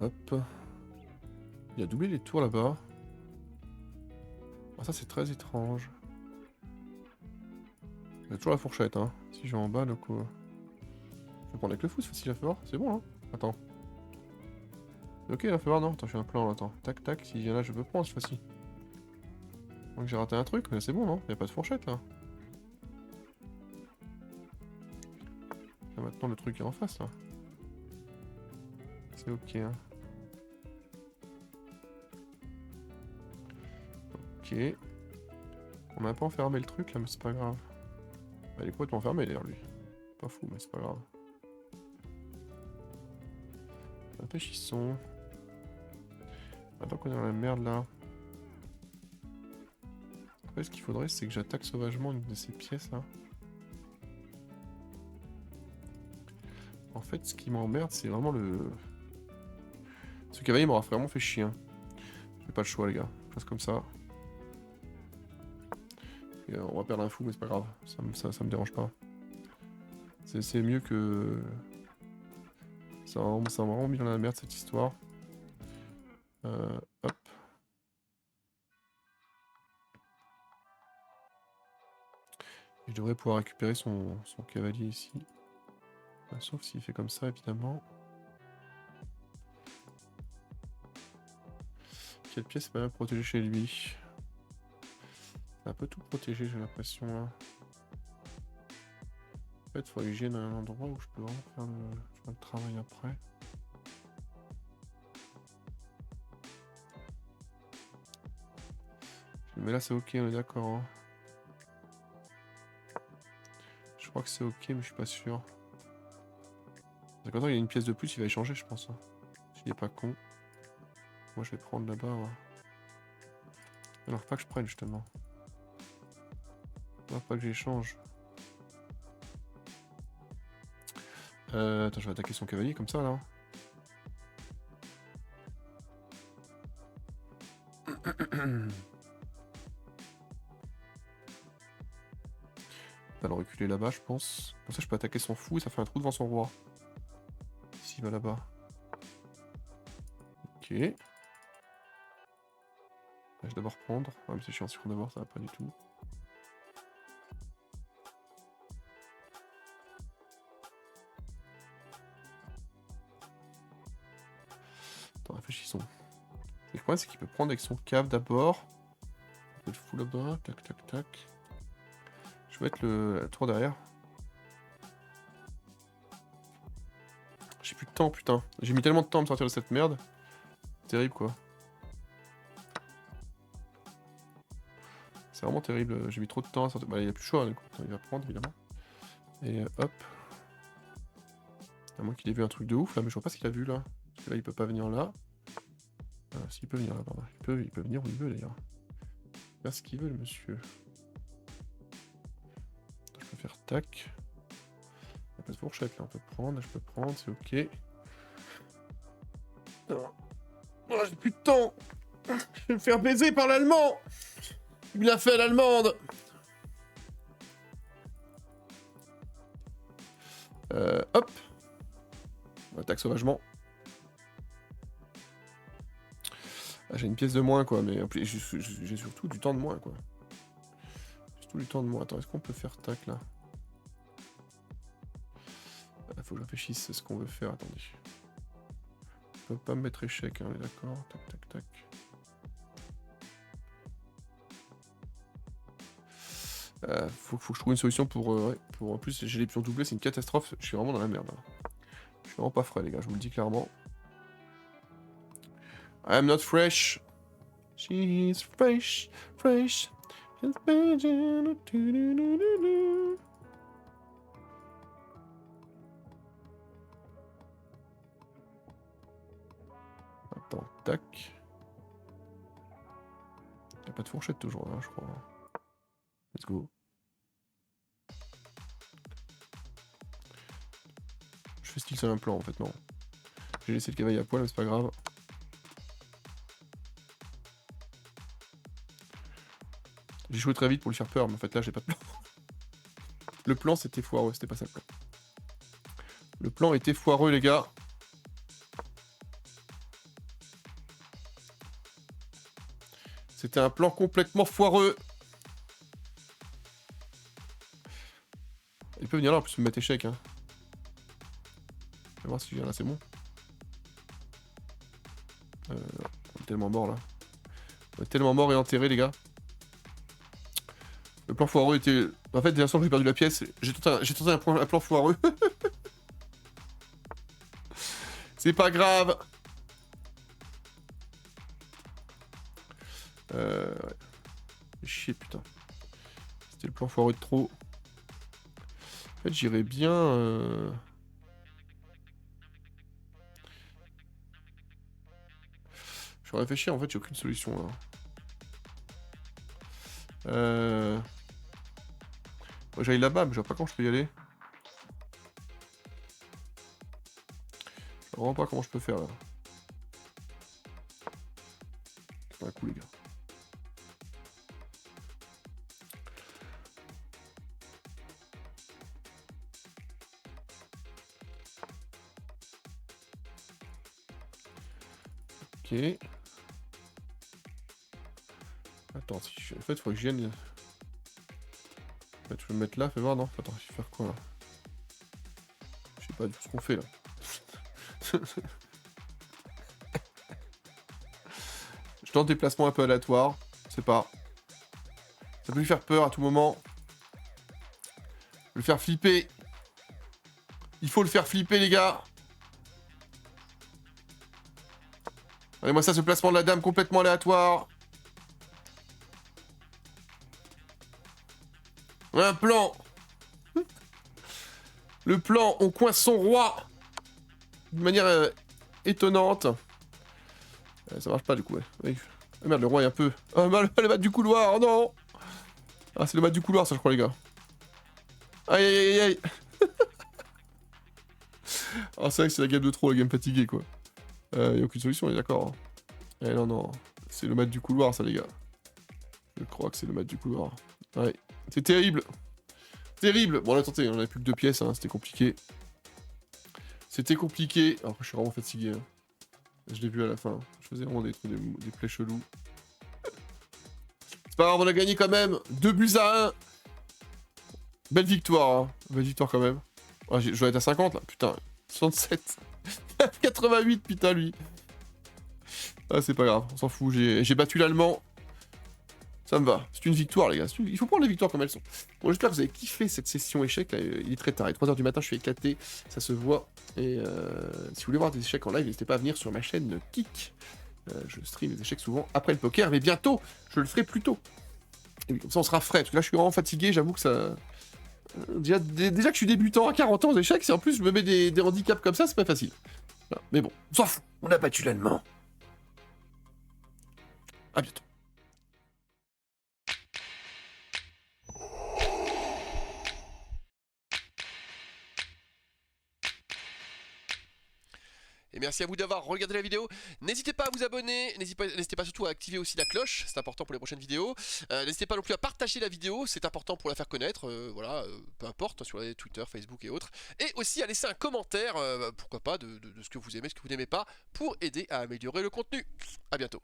Hop. Il a doublé les tours là-bas. Ah, ça, c'est très étrange. Il y a toujours la fourchette, hein. Si je vais en bas, donc... Je vais prendre avec le fou, c'est facile à faire. C'est bon, hein. Attends. Ok, là, fais voir, non. Attends, je fais un plan, là, attends. Tac, tac, s'il vient là, je peux prendre cette fois-ci. Donc j'ai raté un truc, mais c'est bon, non? Il n'y a pas de fourchette, là. Là, maintenant, le truc est en face, là. C'est ok, hein. Ok. On n'a pas enfermé le truc, là, mais c'est pas grave. Bah, il est complètement fermé, d'ailleurs, lui. Pas fou, mais c'est pas grave. Réfléchissons. Maintenant qu'on est dans la merde, là. Après, ce qu'il faudrait, c'est que j'attaque sauvagement une de ces pièces, là. En fait, ce qui m'emmerde, c'est vraiment le... Ce cavalier m'aura vraiment fait chier. Hein. J'ai pas le choix, les gars. Je fasse comme ça. Et, on va perdre un fou, mais c'est pas grave. Ça me dérange pas. C'est mieux que... Ça m'a vraiment mis dans la merde, cette histoire. Hop. Et je devrais pouvoir récupérer son cavalier ici. Sauf s'il fait comme ça, évidemment. Quelle pièce est pas bien protégée chez lui? C'est un peu tout protégé, j'ai l'impression, là. En fait, il faudrait que j'aille à un endroit où je peux vraiment faire le travail après. Mais là, c'est ok, on est d'accord. Hein. Je crois que c'est ok, mais je suis pas sûr. Quand il y a une pièce de plus, il va échanger, je pense. Hein. S'il est pas con. Moi, je vais prendre là-bas. Ouais. Alors, pas que je prenne, justement. Non, pas que j'échange. Attends, je vais attaquer son cavalier comme ça, là. Va le reculer là-bas, je pense. Comme ça, je peux attaquer son fou et ça fait un trou devant son roi. S'il va là-bas. Ok. Là, je vais d'abord prendre. Ouais, mais c'est chiant, si on d'abord, ça va pas du tout. Attends, réfléchissons. Le problème, c'est qu'il peut prendre avec son cave d'abord. Il peut le fou là-bas. Tac, tac, tac. Je vais mettre la tour derrière. J'ai plus de temps, putain. J'ai mis tellement de temps à me sortir de cette merde. Terrible, quoi. C'est vraiment terrible. J'ai mis trop de temps à sortir. Bah, il a plus le choix, du coup. Il va prendre, évidemment. Et hop. À moins qu'il ait vu un truc de ouf, là. Mais je vois pas ce qu'il a vu, là. Parce que là, il peut pas venir là. S'il peut venir là, pardon. Il peut venir où il veut, d'ailleurs. Faire ce qu'il veut, le monsieur. Je peux faire tac. Il n'y a pas de fourchette, là. On peut prendre, je peux prendre, c'est ok. Oh, j'ai plus de temps. Je vais me faire baiser par l'allemand. Il l'a fait à l'allemande. Hop. On attaque sauvagement. Ah, j'ai une pièce de moins, quoi, mais j'ai surtout du temps de moins, quoi. J'ai surtout du temps de moins. Attends, est-ce qu'on peut faire tac, là? Faut que je réfléchisse à ce qu'on veut faire, attendez. On peut pas me mettre échec, hein, on est d'accord. Tac, tac, tac. Faut que je trouve une solution pour... ouais, pour en plus, j'ai les pions doublés, c'est une catastrophe. Je suis vraiment dans la merde. Hein. Je suis vraiment pas frais, les gars, je vous le dis clairement. I'm not fresh. She's fresh, fresh. Attends, tac. Y'a pas de fourchette toujours là, je crois. Let's go. Je fais style sur un plan en fait, non. J'ai laissé le cavalier à poil, mais c'est pas grave. J'ai joué très vite pour lui faire peur, mais en fait là j'ai pas de plan. Le plan c'était foireux, c'était pas ça le plan. Le plan était foireux les gars. C'était un plan complètement foireux. Il peut venir là en plus me mettre échec. Hein. On va voir si je viens là, c'est bon. On est tellement mort là. On est tellement mort et enterré les gars. Le plan foireux était... En fait, dès l'instant que j'ai perdu la pièce, j'ai tenté un plan foireux. C'est pas grave. Ouais. Chier, putain. C'était le plan foireux de trop. En fait, j'irais bien... Je réfléchis, en fait, j'ai aucune solution là. Moi, j'aille là-bas, mais je vois pas quand je peux y aller. Je vois vraiment pas comment je peux faire là. C'est un coup, les gars. Ok. Attends, si je... en fait, il faut que je vienne. En fait, je vais me mettre là, fais voir, non? Attends, je vais faire quoi là? Je sais pas du tout ce qu'on fait là. Je tente déplacement un peu aléatoire, je sais pas. Ça peut lui faire peur à tout moment. Le faire flipper. Il faut le faire flipper, les gars. Regardez-moi ça, ce placement de la dame complètement aléatoire. Un plan. Le plan, on coince son roi. D'une manière étonnante. Ça marche pas du coup, ouais. Oui. Ah, merde, le roi est un peu... Oh, le mat du couloir, oh non. Ah, c'est le mat du couloir, ça, je crois, les gars. Aïe, aïe, aïe, aïe. Ah, c'est vrai que c'est la game de trop, la game fatiguée, quoi. Y'a aucune solution, on est d'accord. Hein. Eh non, non. C'est le mat du couloir, ça, les gars. Je crois que c'est le mat du couloir. Ouais. C'est terrible. Terrible. Bon, là, attendez, on avait plus que 2 pièces, hein. C'était compliqué. C'était compliqué. Alors, je suis vraiment fatigué. Hein. Je l'ai vu à la fin. Je faisais vraiment des plays chelous. C'est pas grave, on a gagné quand même. 2-1. Belle victoire. Hein. Belle victoire quand même. Oh, je dois être à 50 là. Putain. 67. 88, putain, lui. Ah, c'est pas grave. On s'en fout. J'ai battu l'allemand. Ça me va. C'est une victoire, les gars. Il faut prendre les victoires comme elles sont. Bon, j'espère que vous avez kiffé cette session échec. Là, il est très tard. Il est 3h du matin, je suis éclaté. Ça se voit. Et si vous voulez voir des échecs en live, n'hésitez pas à venir sur ma chaîne Kik. Je stream les échecs souvent après le poker. Mais bientôt, je le ferai plus tôt. Et comme ça, on sera frais. Parce que là, je suis vraiment fatigué. J'avoue que ça... Déjà que je suis débutant à 40 ans aux échecs, si en plus je me mets des handicaps comme ça, c'est pas facile. Voilà. Mais bon, on s'en fout. On a battu l'allemand. À bientôt. Et merci à vous d'avoir regardé la vidéo. N'hésitez pas à vous abonner, n'hésitez pas surtout à activer aussi la cloche, c'est important pour les prochaines vidéos. N'hésitez pas non plus à partager la vidéo, c'est important pour la faire connaître, voilà, peu importe, sur les Twitter, Facebook et autres. Et aussi à laisser un commentaire, pourquoi pas, de ce que vous aimez, ce que vous n'aimez pas, pour aider à améliorer le contenu. A bientôt.